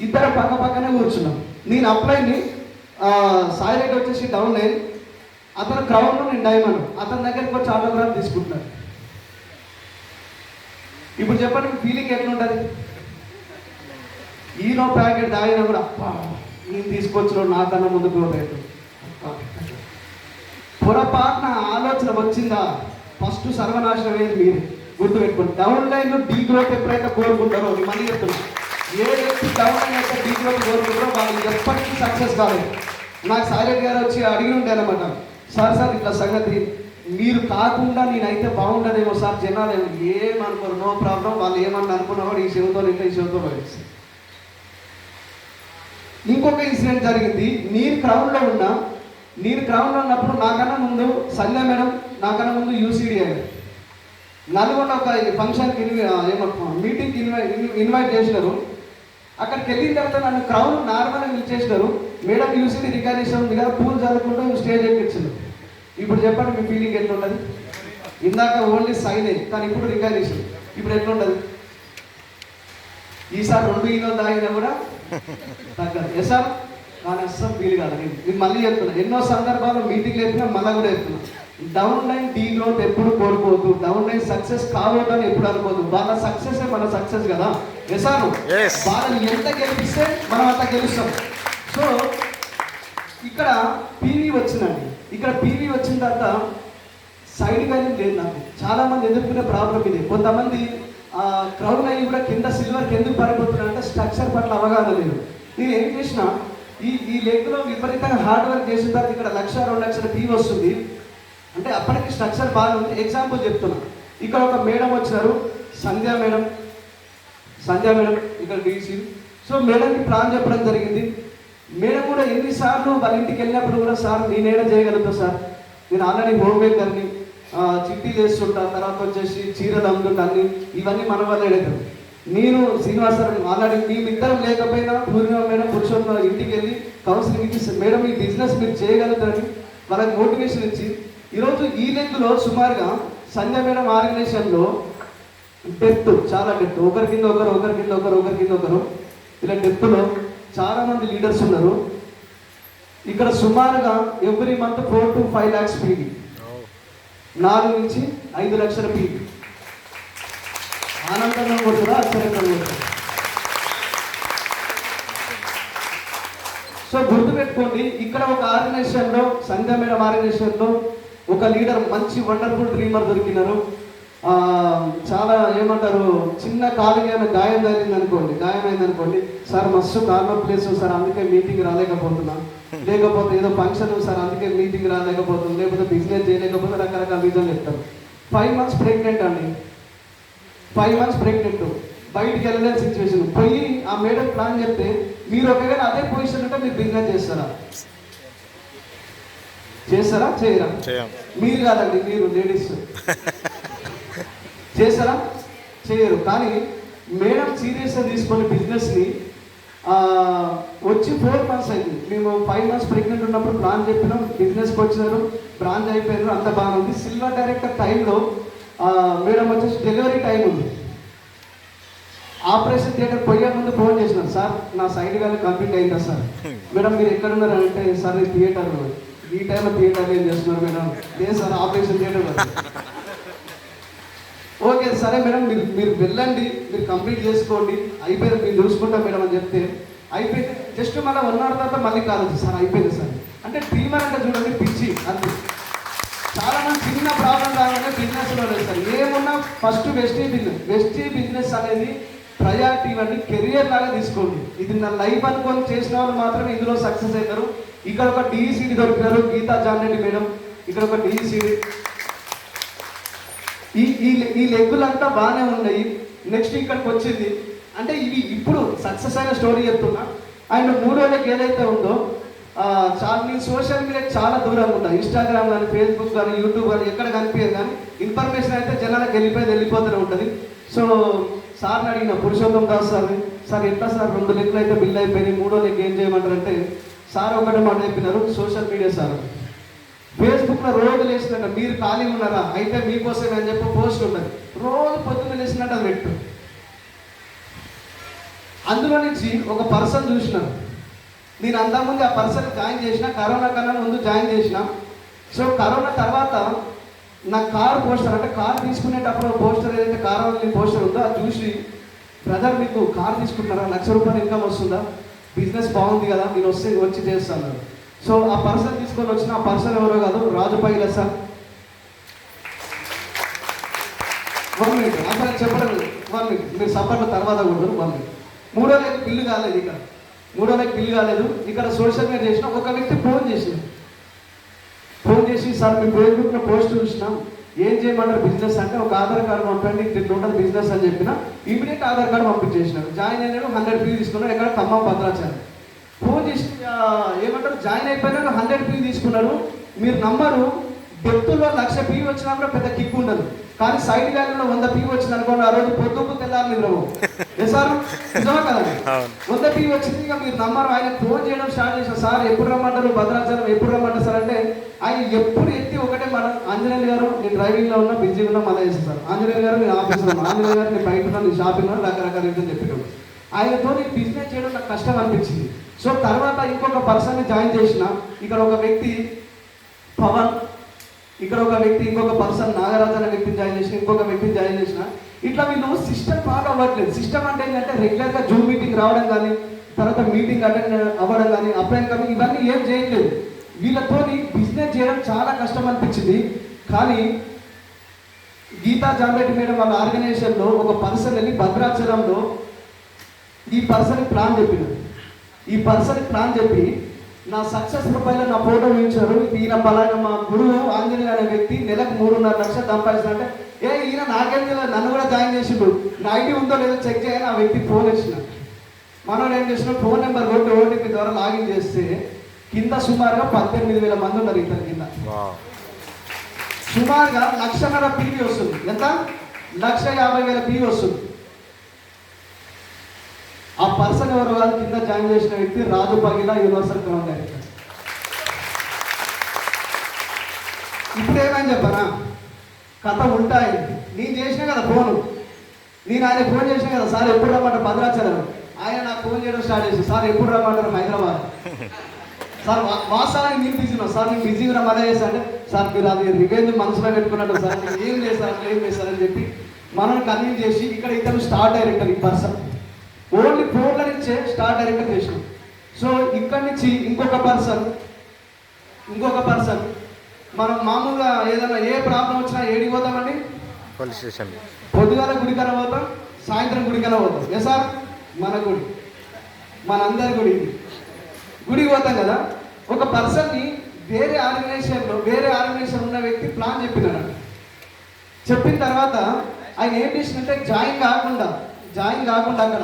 ఇద్దరు పక్కనే కూర్చున్నాం. నేను అప్లైని సాయి రెడ్డి వచ్చేసి డౌన్ లైన్, అతను క్రౌన్, నేను డైమండ్. అతని దగ్గరికి వచ్చి ఆటోగ్రాఫ్ తీసుకుంటున్నాను. ఇప్పుడు చెప్పండి మీ ఫీలింగ్ ఎట్లుంటుంది? ఈనో ప్యాకెట్ తాగినా కూడా అప్పా నేను తీసుకొచ్చిన నాకన్నా ముందుకు రేటు పొరపాటున ఆలోచన వచ్చిందా, ఫస్ట్ సర్వనాశనం అయ్యేది మీరు. గుర్తుపెట్టుకోండి, డౌన్ లైన్ డీ గ్రోత్ ఎప్పుడైతే కోరుకుంటారో, మళ్ళీ చెప్తున్నా, ఏ వ్యక్తి డౌన్ లైన్ అయితే డీ గ్రోత్ కోరుకుంటారో వాళ్ళు ఎప్పటికీ సక్సెస్ కాలేదు. నాకు సాయి గారు వచ్చి అడిగి ఉండే అనమాట, సార్ ఇట్లా సంగతి మీరు కాకుండా నేనైతే బాగుండదేమో సార్, జనాలు ఏమనుకోరు, నో ప్రాబ్లం, వాళ్ళు ఏమన్నా అనుకున్నా కూడా ఈ చెవితో ఈ చెవితో పడేసి. ఇంకొక ఇన్సిడెంట్ జరిగింది. నేను క్రౌన్లో ఉన్నప్పుడు నాకన్నా ముందు సంధ్య మేడం, నాకన్నా ముందు యూసీడీ అయ్యారు. నల్గొండ ఒక ఫంక్షన్కి మీటింగ్కి ఇన్వైట్ చేసినారు. అక్కడికి వెళ్ళిన తర్వాత నన్ను క్రౌన్ నార్మల్గా పిలిచేసినారు. మేడం యూసీడీ రికార్డేషన్ ఉంది కదా, పూలు చదువుకుంటూ స్టేజ్ ఎక్కించారు. ఇప్పుడు చెప్పండి మీ ఫీలింగ్ ఎట్లుంటుంది? ఇందాక ఓన్లీ సైన్ అయ్యి, కానీ ఇప్పుడు రికార్డేషన్. ఇప్పుడు ఎట్లుంటుంది? ఈసారి 2 కిలోలు తాగినా కూడా తగ్గదు. సార్ కానీ అస్సలు ఫీల్ కాదు. నేను మళ్ళీ చెప్తున్నా, ఎన్నో సందర్భాల్లో మీటింగ్లు చెప్పినా మళ్ళీ కూడా చెప్తున్నా, డౌన్ లైన్ డీ గ్రోత్ ఎప్పుడు కోరుకోవద్దు, డౌన్ లైన్ సక్సెస్ కావద్దు అని ఎప్పుడు అనుకోవద్దు. వాళ్ళ సక్సెస్ మన సక్సెస్ కదా. ఎసారు వాళ్ళని ఎంత గెలిపిస్తే మనం అంత గెలుస్తాం. సో ఇక్కడ పీవీ వచ్చిందండి. ఇక్కడ పీవీ వచ్చిన తర్వాత సైడ్ వాల్యూ లేదు. నాకు చాలామంది ఎదుర్కొనే ప్రాబ్లం ఇది. కొంతమంది క్రౌన్ అయ్యి కూడా కింద సిల్వర్కి ఎందుకు పడిపోతున్నా అంటే స్ట్రక్చర్ పట్ల అవగాహన లేదు. నేను ఏం చేసినా ఈ లెగ్లో విపరీతంగా హార్డ్ వర్క్ చేసిన తర్వాత ఇక్కడ 1-2 లక్షల టీవీ వస్తుంది అంటే అప్పటికి స్ట్రక్చర్ బాగుంది. ఎగ్జాంపుల్ చెప్తున్నా, ఇక్కడ ఒక మేడం వచ్చినారు, సంధ్యా మేడం ఇక్కడ డీసీ. సో మేడంకి ప్లాన్ చెప్పడం జరిగింది. మేడం కూడా ఎన్నిసార్లు వాళ్ళ ఇంటికి వెళ్ళినప్పుడు కూడా సార్ నేనేడా చేయగలుగుతా సార్, నేను ఆల్రెడీ హోమ్ మేకర్ని, చిట్టి చేస్తుంటా, తర్వాత వచ్చేసి చీరలు అమ్ముతుంటా, అన్ని ఇవన్నీ మన వల్ల ఎడతారు. నేను శ్రీనివాసరావు ఆల్రెడీ మేమిద్దరం లేకపోయినా పూర్ణిమ మేడం పురుషోత్తమ ఇంటికి వెళ్ళి కౌన్సిలింగ్ ఇచ్చి మేడం ఈ బిజినెస్ మీరు చేయగలుగుతారని వాళ్ళకి మోటివేషన్ ఇచ్చి ఈరోజు ఈ లెగ్లో సుమారుగా సంజయ్ మేడం ఆర్గనైజేషన్లో డెప్త్, చాలా డెప్త్, ఒకరి కింద ఒకరు ఇలా డెప్త్లో చాలామంది లీడర్స్ ఉన్నారు. ఇక్కడ సుమారుగా ఎవ్రీ మంత్ 4 to 5 lakhs పీకి, 4 నుంచి 5 లక్షల పీకి. ఆనందంగా కొడుతున్నా, ఆశ్చర్యంగా కొడుతున్నా. సో గుర్తుపెట్టుకోండి, ఇక్కడ ఒక ఆర్గనైజేషన్లో సంధ్యా మేడం ఆర్గనైజేషన్లో ఒక లీడర్, మంచి వండర్ఫుల్ డ్రీమర్ దొరికినారు. చాలా ఏమంటారు, చిన్న కాలుకి ఏమైనా గాయం అయిందనుకోండి, సార్ మస్తు కార్నర్ ప్లేస్ సార్ అందుకే మీటింగ్ రాలేకపోతున్నా, లేకపోతే ఏదో ఫంక్షన్ సార్ అందుకే మీటింగ్ రాలేకపోతుంది, లేకపోతే బిజినెస్ చేయలేకపోతే రకరకాల రీజన్ చెప్తారు. 5 months ప్రెగ్నెంట్ అండి, 5 months ప్రెగ్నెంట్, బయటికి వెళ్ళలేని సిచ్యువేషన్. పోయి ఆ మేడం ప్లాన్ చెప్తే మీరు ఒకవేళ అదే పొజిషన్ ఉంటే మీరు బిజినెస్ చేస్తారా చేయరా? మీరు కాదండి, మీరు లేడీస్ చేస్తారా? చేయరు. కానీ మేడం సీరియస్గా తీసుకొని బిజినెస్ని వచ్చి 4 months అయింది. మేము 5 months ప్రెగ్నెంట్ ఉన్నప్పుడు ప్లాన్ చెప్పినాం, బిజినెస్కి వచ్చినారు, బ్రాంచ్ అయిపోయారు, అంత బాగుంది. సిల్వర్ డైరెక్టర్ టైంలో మేడం వచ్చేసి డెలివరీ టైం ఉంది. ఆపరేషన్ థియేటర్ పోయే ముందు ఫోన్ చేసినాను, సార్ నా సైడ్ కానీ కంప్లీట్ అయిందా సార్? మేడం మీరు ఎక్కడున్నారు అంటే, సార్ ఈ థియేటర్, ఈ టైంలో థియేటర్ ఏం చేస్తున్నారు మేడం? లేదు సార్ ఆపరేషన్ థియేటర్. ఓకే సరే మేడం, మీరు వెళ్ళండి, మీరు కంప్లీట్ చేసుకోండి, అయిపోయింది మీరు చూసుకుంటాం మేడం అని చెప్తే అయిపోయింది. జస్ట్ మళ్ళీ 1 hour తర్వాత మళ్ళీ కాలేదు, సార్ అయిపోయింది సార్ అంటే. డ్రీమర్ అంటే చూడండి పిచ్చి అంతే. చాలా మంది చిన్న ప్రాబ్లం రాగానే బిజినెస్లో లేదు సార్. ఏమున్నా ఫస్ట్ వెస్టీ బిజినెస్ అనేది ప్రయారిటీ ఇవ్వండి, కెరియర్ లాగా తీసుకోండి. ఇది నా లైఫ్ అనుకొని చేసిన వాళ్ళు మాత్రమే ఇందులో సక్సెస్ అవుతారు. ఇక్కడ ఒక డిఈసీడీ దొరికినారు, గీతా జాన్రెడ్డి మేడం, ఇక్కడ ఒక డిఈసీడీ. ఈ లెగ్గులంతా బాగానే ఉన్నాయి. నెక్స్ట్ ఇక్కడికి వచ్చింది అంటే ఇవి ఇప్పుడు సక్సెస్ అయిన స్టోరీ చెప్తున్నా. అండ్ 3వ లెగ్ ఏదైతే ఉందో, నేను సోషల్ మీడియా చాలా దూరంగా ఉంటాను. ఇన్స్టాగ్రామ్ కానీ, ఫేస్బుక్ కానీ, యూట్యూబ్ కానీ ఎక్కడ కనిపించదు, కానీ ఇన్ఫర్మేషన్ అయితే జనాలకు వెళ్ళిపోతూనే ఉంటుంది. సో సార్ని అడిగిన పురుషోత్తం దాస్ సార్ ఎట్లా సార్ 2 లెగ్లు అయితే బిల్ అయిపోయినాయి, 3వ లెగ్ ఏం చేయమంటారు అంటే, సార్ ఒకటే మాట చెప్పినారు, సోషల్ మీడియా సార్ ఫేస్బుక్లో రోజు లేచినట్ట మీరు ఖాళీ ఉన్నారా అయితే మీకోసమే అని చెప్పి పోస్ట్ ఉంటుంది, రోజు పొద్దున్న లేచినట్టు అది పెట్టు. అందులో నుంచి ఒక పర్సన్ చూసినాను. నేను అంతకుముందు ఆ పర్సన్ జాయిన్ చేసిన, కరోనా కన్నా ముందు జాయిన్ చేసిన. సో కరోనా తర్వాత నా కార్ పోస్టర్, అంటే కార్ తీసుకునేటప్పుడు పోస్టర్ ఏదైతే కార్ పోస్టర్ ఉందో అది చూసి, బ్రదర్ మీకు కార్ తీసుకుంటున్నారా, ₹1,00,000 ఇన్కమ్ వస్తుందా, బిజినెస్ బాగుంది కదా, నేను వచ్చి చేస్తాను. సో ఆ పర్సన్ తీసుకొని వచ్చిన, ఆ పర్సన్ ఎవరో కాదు, రాజుపైల సార్. 1 minute అసలు చెప్పడం 1 minute, మీరు సపోర్ట్ తర్వాత కూడా 1 minute. 3వ లెగ్ బిల్లు కాలేదు, ఇక్కడ 3వ లెగ్ బిల్లు కాలేదు. ఇక్కడ సోషల్ మీడియా చేసిన ఒక వ్యక్తి ఫోన్ చేసి సార్ మీ ఫేస్బుక్లో పోస్ట్ చూసినాం, ఏం చేయమంటారు బిజినెస్ అంటే, ఒక ఆధార్ కార్డు పంపండి, ఇట్లా ఉంటుంది బిజినెస్ అని చెప్పిన. ఇమీడియట్ ఆధార్ కార్డు పంపించేసినారు. జాయిన్ అయినాడు, 100 ఫీ తీసుకున్నాడు. ఎక్కడ ఖమ్మం భద్రాచలం. ఫోన్ చేసి ఏమంటారు జాయిన్ అయిపోయినారు, 100 ఫీ తీసుకున్నారు. మీరు నమ్మరు, డెప్త్లో 1,00,000 ఫీ వచ్చినా కూడా పెద్ద కిక్ ఉండదు. కానీ సైడ్ వ్యాల్యూలో 100 ఫీ వచ్చింది అనుకోండి, ఆ రోజు పొద్దుకు తెల్లారు నిద్రవు. సార్ నిజమా కదండి, 100 ఫీ వచ్చింది. ఇక మీరు నమ్మరు, ఆయన ఫోన్ చేయడం స్టార్ట్ చేసిన, సార్ ఎప్పుడు రమ్మంటారు భద్రాచలం, ఎప్పుడు రమ్మంటారు సార్ అంటే, ఆయన ఎప్పుడు ఎత్తి ఒకటే మన ఆంజనేయులు గారు నేను డ్రైవింగ్లో ఉన్నా, బిజీగా ఉన్నా, మళ్ళీ చేస్తాను సార్. ఆంజనేయులు గారు నేను ఆఫీస్లో ఉన్నా, ఆంజనేయులు గారు నేను బయట ఉన్నా, నేను షాపింగ్ ఉన్నా, రకరకాల రీజన్ చెప్పేటప్పుడు ఆయనతో నేను బిజినెస్ చేయడం నాకు కష్టం అనిపించింది. సో తర్వాత ఇంకొక పర్సన్ని జాయిన్ చేసిన. ఇక్కడ ఒక వ్యక్తి పవన్, ఇక్కడ ఒక వ్యక్తి, ఇంకొక పర్సన్ నాగరాజు అనే వ్యక్తిని జాయిన్ చేసిన, ఇంకొక వ్యక్తిని జాయిన్ చేసిన. ఇట్లా వీళ్ళు సిస్టమ్ ఫాలో అవ్వట్లేదు. సిస్టమ్ అంటే ఏంటంటే రెగ్యులర్గా జూమ్ మీటింగ్ రావడం కానీ, తర్వాత మీటింగ్ అటెండ్ అవ్వడం కానీ, అప్లైన్ కానీ ఇవన్నీ ఏం చేయట్లేదు. వీళ్ళతో బిజినెస్ చేయడం చాలా కష్టం అనిపించింది. కానీ గీతా జాన్రెడ్డి మేడం వాళ్ళ ఆర్గనైజేషన్లో ఒక పర్సన్ వెళ్ళి భద్రాచలంలో ఈ పర్సన్కి ప్లాన్ చెప్పినాడు. ఈ పర్సన్కి ప్లాన్ చెప్పి నా సక్సెస్ ప్రొఫైల్లో నా ఫోటో ఇచ్చారు, ఈయన పలానా మా గురువు ఆంజనేయ అనే వ్యక్తి నెలకు 3.5 లక్షలు సంపాదిస్తానంటే ఈయన నాకేం తెలియదు, నన్ను కూడా జాయిన్ చేసిండు, నా ఐడి ఉందో లేదో చెక్ చేయని ఆ వ్యక్తికి ఫోన్ ఇచ్చిన. మనోడు ఏం చేసిన, ఫోన్ నెంబర్ కొట్టి ఓటీపీ ద్వారా లాగిన్ చేస్తే కింద సుమారుగా 18,000 మంది ఉన్నారు. ఇతని కింద సుమారుగా 1,50,000 పీవీ వస్తుంది. ఎంత? 1,50,000 పీవీ వస్తుంది. ఆ పర్సన్ ఎవరు కాదు, కింద జాయిన్ చేసిన వ్యక్తి రాజు పగిల, యూనివర్సల్ క్రౌన్ డైరెక్టర్. ఇప్పుడు ఏమని చెప్పనా, కథ ఉంటాయి. నేను చేసిన కదా ఫోను, నేను ఆయన ఫోన్ చేసిన కదా, సార్ ఎప్పుడు రమ్మంటారు భద్రాచలం. ఆయన నాకు ఫోన్ చేయడం స్టార్ట్ చేసి, సార్ ఎప్పుడు రమ్మంటారు హైదరాబాద్. సార్ వాస్తవానికి నేను బిజీ ఉన్నాను సార్, నేను బిజీగా రమ్మదా చేస్తా అంటే, సార్ మీరు అది రివెంజ్ మనసులో పెట్టుకున్నట్టు సార్, మీరు ఏం చేస్తారు ఏం చేస్తారని చెప్పి మనం కన్విన్స్ చేసి ఇక్కడ ఇతను స్టార్ డైరెక్టర్. ఈ పర్సన్ ఓన్లీ ఫోన్ల నుంచే స్టార్ డైరెక్టర్ చేసినాం. సో ఇక్కడి నుంచి ఇంకొక పర్సన్ మనం మామూలుగా ఏదైనా ఏ ప్రాబ్లం వచ్చినా ఏడికి పోతామండి, పోలీస్ స్టేషన్. పొద్దుగాల గుడికన పోతాం, సాయంత్రం గుడికన పోతాం. ఏ సార్, మన గుడి, మనందరి గుడికి పోతాం కదా. ఒక పర్సన్ని వేరే ఆర్గనైజేషన్ ఉన్న వ్యక్తి ప్లాన్ చెప్పిన తర్వాత ఆయన ఏం చేసినట్టే జాయిన్ కాకుండా అక్కడ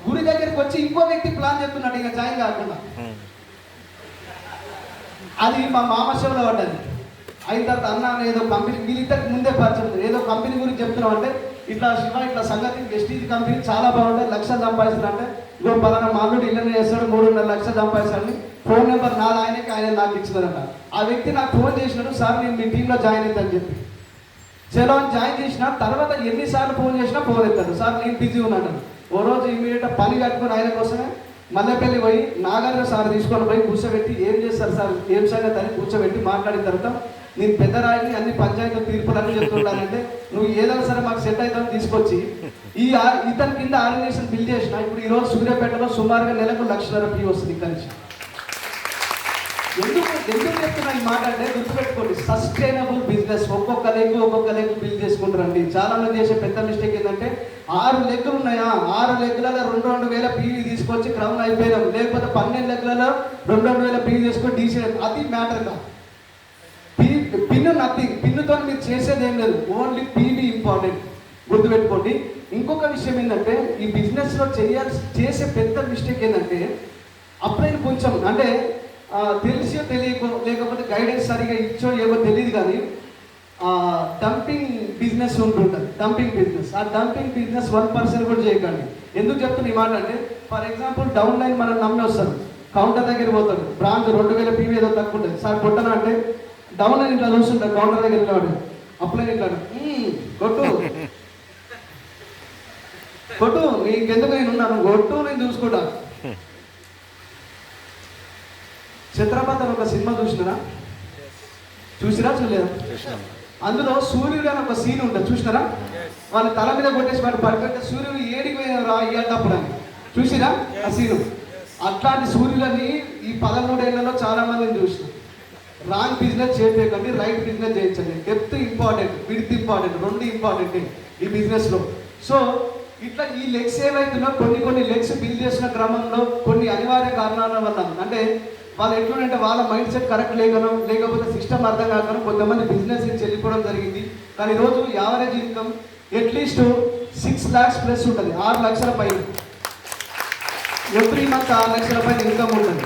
గుడి దగ్గరికి వచ్చి ఇంకో వ్యక్తి ప్లాన్ చెప్తున్నాడు, ఇక జాయిన్ కాకుండా. అది మా మామ షోలో పడ్డది. అయిన తర్వాత అన్న ఏదో కంపెనీ, వీళ్ళిద్దరికి ముందే పరిచయం, ఏదో కంపెనీ గురించి చెప్తున్నాం అంటే, ఇట్లా శివ ఇట్లా సంగతి వెస్టీజ్ కంపెనీ చాలా బాగుంటుంది, 1,00,000 సంపాదిస్తాడు అంటే, ఇగో పలానా మాల్లుడు ఇళ్ళనే చేస్తాడు, 3.5 లక్షలు సంపాదిస్తాడు. ఫోన్ నెంబర్ నాది, ఆయన నాకు ఇచ్చినారంట. ఆ వ్యక్తి నాకు ఫోన్ చేసినాడు, సార్ నేను మీ టీంలో జాయిన్ అవుతాను చెప్పి. చలో అని జాయిన్ చేసిన తర్వాత ఎన్నిసార్లు ఫోన్ చేసినా ఫోన్ ఎత్తాడు, సార్ నేను బిజీ ఉన్నాను. ఓ రోజు ఇమీడియట్గా పని కట్టుకుని ఆయన కోసమే మల్లెపల్లి పోయి నాగార్జున సార్ తీసుకొని పోయి కూర్చోబెట్టి, ఏం చేస్తారు సార్ ఏం సంగతి అని కూర్చోబెట్టి మాట్లాడిన తర్వాత, నేను పెద్ద రాయిని అన్ని పంచాయతీ తీర్పులన్నీ చెప్తున్నానంటే, నువ్వు ఏదైనా సరే మాకు సెట్ అవుతామని తీసుకొచ్చి ఇతని కింద ఆర్గనైజేషన్ బిల్డ్ చేసిన. ఇప్పుడు ఈరోజు సూర్యాపేటలో సుమారుగా నెలకు 1,00,000 ఫీ వస్తుంది ఇక్కడి నుంచి. ఎందుకు చెప్తున్నా ఈ మాట అంటే, గుర్తుపెట్టుకోండి, సస్టైనబుల్ బిజినెస్. ఒక్కొక్క లెగ్ బిల్డ్ చేసుకుంటారండి. చాలా మంది చేసే పెద్ద మిస్టేక్ ఏంటంటే, 6 లెగ్గులు ఉన్నాయా, 6 లెగ్గులలో 2,000 పీవీ తీసుకొచ్చి క్రౌన్ అయిపోయినాం, లేకపోతే 12 లెగ్గులలో 2,000 పీవీ తీసుకొని డీసీ. అది మ్యాటర్ కాదు. పిన్ను నథింగ్, పిన్నుతో మీరు చేసేది ఏం లేదు, ఓన్లీ పీవీ ఇంపార్టెంట్. గుర్తుపెట్టుకోండి. ఇంకొక విషయం ఏంటంటే, ఈ బిజినెస్లో చేసే పెద్ద మిస్టేక్ ఏంటంటే, అప్పుడైనా కొంచెం అంటే తెలిసో తెలియకో, లేకపోతే గైడెన్స్ సరిగా ఇచ్చో ఏమో తెలియదు కానీ, డంపింగ్ బిజినెస్ ఉంటుంటుంది. డంపింగ్ బిజినెస్, ఆ డంపింగ్ బిజినెస్ 1% కూడా చేయకండి. ఎందుకు చెప్తున్నా ఈ మాట అంటే, ఫర్ ఎగ్జాంపుల్ డౌన్ లైన్ మనం నమ్మి వస్తాడు, కౌంటర్ దగ్గర పోతాడు, బ్రాంచ్ 2,000 పీవీ ఏదో తక్కువ ఉంటుంది, సార్ కొట్టనా అంటే డౌన్ లైన్ ఇట్లా చూస్తుంటాడు, కౌంటర్ దగ్గర వాడు అప్లైన్ ఇట్లాడు, కొట్టు నీకెందుకు నేను ఉన్నాను, కొట్టు నేను చూసుకుంటా. ఛత్రపతి అని ఒక సినిమా చూసినారా చూడలేదా? అందులో సూర్యుడు అని ఒక సీన్ ఉంటుంది, చూసినారా? వాళ్ళ తల మీద కొట్టేసి వాడు పడిపోతే సూర్యుడు ఏడికి రా అయ్యేటప్పుడు అని చూసిరా ఆ సీను? అట్లాంటి సూర్యులని ఈ 13 ఏళ్లలో చాలా మందిని చూసినాం. రాంగ్ బిజినెస్ చేయకండి, రైట్ బిజినెస్ చేయించండి. Depth important, width important, 2 important ఈ బిజినెస్లో. సో ఇట్లా ఈ లెగ్స్ ఏవైతున్నా కొన్ని లెగ్స్ బిల్డ్ చేసిన క్రమంలో కొన్ని అనివార్య కారణాల వల్ల, అంటే వాళ్ళు ఎట్లుంటే వాళ్ళ మైండ్ సెట్ కరెక్ట్ లేకపోతే సిస్టమ్ అర్థం కాకనో కొంతమంది బిజినెస్ నుంచి వెళ్ళిపోవడం జరిగింది. కానీ ఈరోజు average income at least 6 lakhs plus ఉంటుంది, 6 లక్షల పైన. ఎవ్రీ మంత్ 6 లక్షల పైన ఇన్కమ్ ఉంటుంది.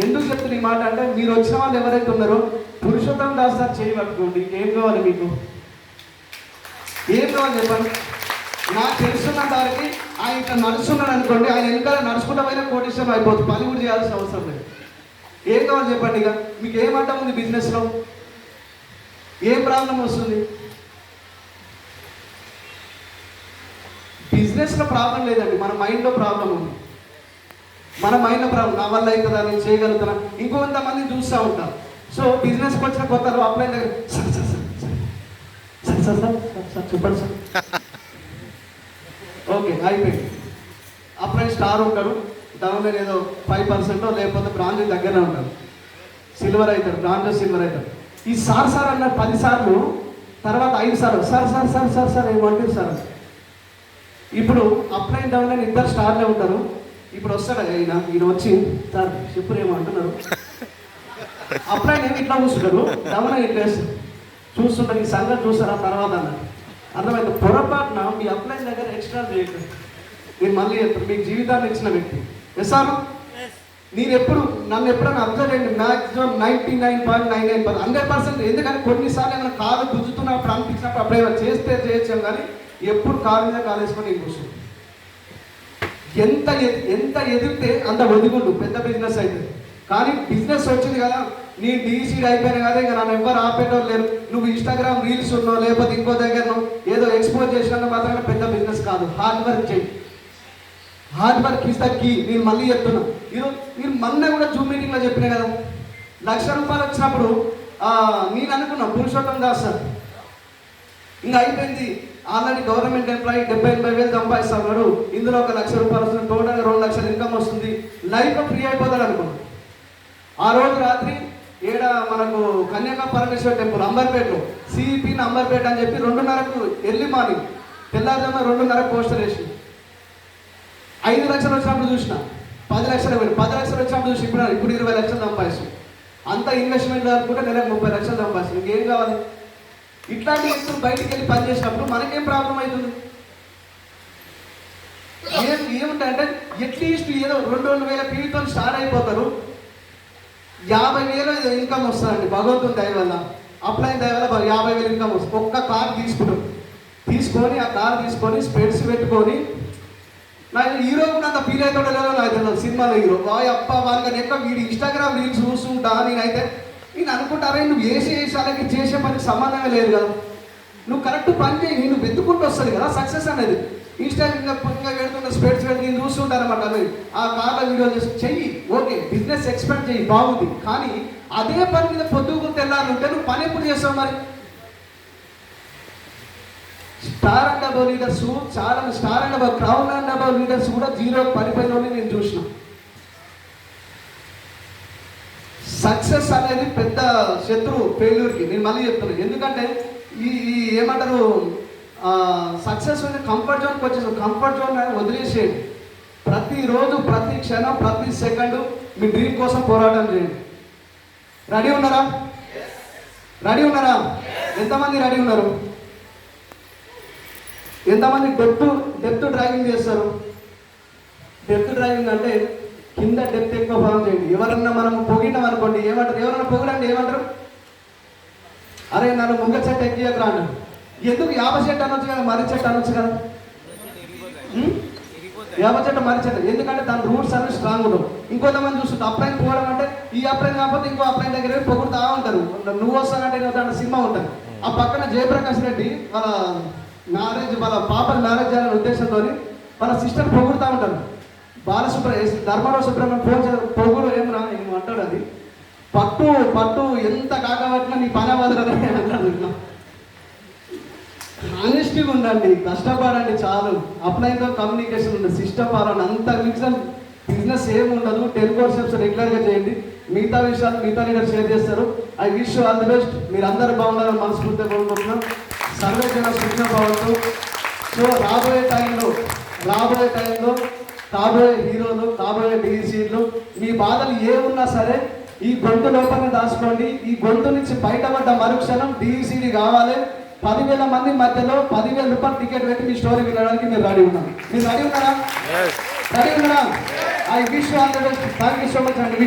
ఎందుకు చెప్తున్న ఈ మాట అంటే, మీరు వచ్చిన వాళ్ళు ఎవరైతే ఉన్నారో పురుషోత్తం దాస్ సార్ చేయి పట్టుకోండి. ఏం కావాలి మీకు, ఏం కావాలి చెప్పండి. నాకు తెలుస్తున్నంత వరకు ఆయన ఇట్లా నడుస్తున్నాడు అనుకోండి, ఆయన వెనకాల నడుచుకుంటా పోయినా కోటీశ్వరం అయిపోతుంది, పని కూడా చేయాల్సిన అవసరం లేదు. ఏం కావాలి చెప్పండి. ఇక మీకు ఏమంటాం ఉంది బిజినెస్లో, ఏం ప్రాబ్లం వస్తుంది? బిజినెస్లో ప్రాబ్లం లేదండి, మన మైండ్లో ప్రాబ్లం ఉంది. మన మైండ్లో ప్రాబ్లం, నా వల్ల అవుతుందా, నేను చేయగలుగుతానా. ఇంకొంతమంది చూస్తూ ఉంటాం. సో బిజినెస్కి వచ్చిన కొత్తలో అప్లై దగ్గర సార్ చెప్పండి సార్, ఓకే అయిపోయింది. అప్లై స్టార్ ఉంటాడు, డౌన్లో ఏదో 5% లేకపోతే బ్రాంజ్ దగ్గరనే ఉంటాడు, సిల్వర్ అవుతాడు, బ్రాంజ్ సిల్వర్ అవుతాడు. ఈ సార్ అన్న 10 సార్లు తర్వాత 5 సార్లు sir sir sir sir sir ఏమంటారు సార్. ఇప్పుడు అప్ అండ్ డౌన్ అని ఇద్దరు స్టార్లే ఉంటారు. ఇప్పుడు వస్తాడు ఈయన వచ్చి సార్ చెప్పురు ఏమంటున్నారు. అప్లైన్ ఏమి ఇట్లా కూర్చుంటారు, డౌన్ ఇట్లా వేస్తారు, చూస్తుంటారు ఈ సంగతి చూస్తారా తర్వాత అన్నారు. అర్థమైంది. పొరపాటున మీ అప్లైన్ దగ్గర ఎక్స్ట్రా చేయట్లేదు. నేను మళ్ళీ చెప్తాను, మీకు జీవితాన్ని ఇచ్చిన వ్యక్తి ఎస్ సార్. నేను ఎప్పుడు నన్ను ఎప్పుడైనా అబ్జర్వ్ చేయండి, మ్యాక్సిమం 99.99% 100%. ఎందుకంటే కొన్నిసార్లు ఏమైనా కాలు గుంజుతున్నప్పుడు అనిపించినప్పుడు అప్పుడు ఏమైనా చేస్తే చేయొచ్చాం, కానీ ఎప్పుడు కాలు మీద కాలు వేసుకొని నేను కూర్చుంటాను. ఎంత ఎదిగితే అంత ఒదిగుండు పెద్ద బిజినెస్ అయితే. కానీ బిజినెస్ వచ్చింది కదా, నీ డీసీడ్ అయిపోయినా కదా, ఇంకా నన్ను ఎవరు ఆపేటోళ్ళు లేరు. నువ్వు ఇన్స్టాగ్రామ్ రీల్స్ ఉన్నావు, లేకపోతే ఇంకో దగ్గర ఏదో ఎక్స్పోజ్ చేసినంత మాత్రమే పెద్ద బిజినెస్ కాదు. హార్డ్ వర్క్ చేయి, hard work is the key. నేను మళ్ళీ చెప్తున్నా, మీరు మొన్న కూడా జూమ్ మీటింగ్లో చెప్పినా కదా, ₹1,00,000 వచ్చినప్పుడు నేను అనుకున్నా పురుషోత్తం దాస్ సార్ ఇంకా అయిపోయింది, ఆల్రెడీ గవర్నమెంట్ ఎంప్లాయీ 70,000-80,000 సంపాదిస్తున్నాడు, ఇందులో ఒక ₹1,00,000 వస్తుంది, టోటల్గా 2,00,000 ఇన్కమ్ వస్తుంది, లైఫ్లో ఫ్రీ అయిపోతాడు అనుకున్నాను. ఆ రోజు రాత్రి మనకు కన్యాక పరమేశ్వర టెంపుల్ అంబర్పేటలో సిఈపి అంబర్పేట అని చెప్పి 2:30కు ఎర్లీ మార్నింగ్ తెల్లారుజామున 2:30 పోస్టర్ వేసి 5 లక్షలు వచ్చినప్పుడు చూసిన, 10 లక్షలు 10 లక్షలు వచ్చినప్పుడు చూసి ఇప్పుడు 20 లక్షలు సంపాదిస్తాం. అంత ఇన్వెస్ట్మెంట్ అనుకుంటే నెలకు 30 లక్షలు సంపాదిస్తాం. ఇంకేం కావాలి? ఇట్లాంటి వ్యక్తులు బయటికి వెళ్ళి పని చేసినప్పుడు మనకేం ప్రాబ్లం అవుతుంది? ఏముంటాయంటే అట్లీస్ట్ ఏదో 2,000 పీతో స్టార్ట్ అయిపోతారు, 50,000 ఇన్కమ్ వస్తుందండి భగవంతుని దయ వల్ల, అప్లైన్ దయ వల్ల 50,000 ఇన్కమ్ వస్తుంది. ఒక్క కార్ తీసుకొని ఆ కార్ తీసుకొని స్పెట్స్ పెట్టుకొని, నాకు హీరో కూడా అంత ఫీల్ అవుతాడో లేదో నాకు తెలియదు. సినిమాలో హీరో అప్ప వాళ్ళని ఎక్కువ వీడు ఇన్స్టాగ్రామ్ రీల్స్ చూస్తుంటా. నేను అనుకుంటారే నువ్వు వాళ్ళకి చేసే పనికి సంబంధమే లేదు కదా, నువ్వు కరెక్ట్ పని చేయి, నేను వెతుక్కుంటూ వస్తుంది కదా సక్సెస్ అనేది. ఇన్స్టాగ్రామ్ పెడుతున్న స్పెట్స్ పెట్టి నేను చూస్తుంటానమాట, ఆ కార్లో వీడియో చేసి చెయ్యి, ఓకే బిజినెస్ ఎక్స్పెక్ట్ చెయ్యి, బాగుంది. కానీ అదే పని మీద పొద్దుకు తెల్లారుంటే నువ్వు పని ఎప్పుడు చేస్తావు? మరి స్టార్ అండ్ అబౌవ్ లీడర్స్ చాలా, star and above crown and above leaders కూడా 0కి పడిపోయిన నేను చూసిన. సక్సెస్ అనేది పెద్ద శత్రువు ఫెయిల్యూర్కి. నేను మళ్ళీ చెప్తున్నాను, ఎందుకంటే ఈ ఏమంటారు సక్సెస్ అనేది కంఫర్ట్ జోన్కి వచ్చేసి కంఫర్ట్ జోన్ వదిలేసేయండి. ప్రతిరోజు ప్రతి క్షణం ప్రతి సెకండ్ మీ డ్రీమ్ కోసం పోరాటం చేయండి. రెడీ ఉన్నారా? ఎంతమంది రెడీ ఉన్నారు? ఎంతమంది డెప్త్ డ్రైవింగ్ చేస్తారు? డెప్త్ డ్రైవింగ్ అంటే కింద డెప్త్ ఎక్కువ ఫామ్ చేయండి. ఎవరన్నా మనం పొగినాం అనుకోండి, ఏమంటారు? ఎవరన్నా పొగడండి ఏమంటారు? అరే నన్ను ముంగ చెట్టు ఎక్కియకు రా అంటారు. ఎందుకు? 50 చెట్టు అనొచ్చు కదా, మర్రి చెట్టు అనొచ్చు కదా. 50 చెట్టు మర్రి చెట్టు, ఎందుకంటే దాని రూట్స్ అనేవి స్ట్రాంగ్ ఉండవు. ఇంకొంతమంది చూస్తుంటారు అప్లైన్ పోవడం అంటే ఈ అప్లైన్ కాకపోతే ఇంకో అప్లైన్ దగ్గర పొగుడుతూ ఉంటారు. నువ్వు వస్తానంటే దాంట్లో సినిమా ఉంటుంది. ఆ పక్కన జయప్రకాష్ రెడ్డి వాళ్ళ పాప మ్యారేజ్ చేయాలనే ఉద్దేశంతో వాళ్ళ సిస్టర్ పొగుడుతూ ఉంటారు. ధర్మరావు సుబ్రహ్మణ్యం ఫోన్ పొగుడు ఏమరా అంటాడు, అది పట్టు ఎంత కాకబట్టినా నీ పని వదలనే అంటాడు. హానెస్టీగా ఉండండి, కష్టపడండి చాలు. అప్లైన్తో కమ్యూనికేషన్ ఉంది, సిస్టమ్ పాలని, అంత మిక్సర్ బిజినెస్ ఏమి ఉండదు. 10 కోర్సెస్ రెగ్యులర్గా చేయండి. మిగతా విషయాలు మిగతా లీడర్ షేర్ చేస్తారు. I wish you all the best. మీరు అందరూ బాగుండాలని మనస్ఫూర్తిగా కోరుకుంటున్నాం. సర్వే జన సుఖ భవంతు. సో రాబోయే టైంలో కాబోయే హీరోలు, కాబోయే డీసీలు, మీ బాధలు ఏమున్నా సరే ఈ గొంతు లోపలనే దాచుకోండి. ఈ గొంతు నుంచి బయటపడ్డ మరుక్షణం డీసీడీ కావాలి. 10,000 మంది మధ్యలో ₹10,000 టికెట్ పెట్టి మీ స్టోరీ వినడానికి మీరు రెడీ ఉన్నారా? I wish all the best. Thank you so much అండి.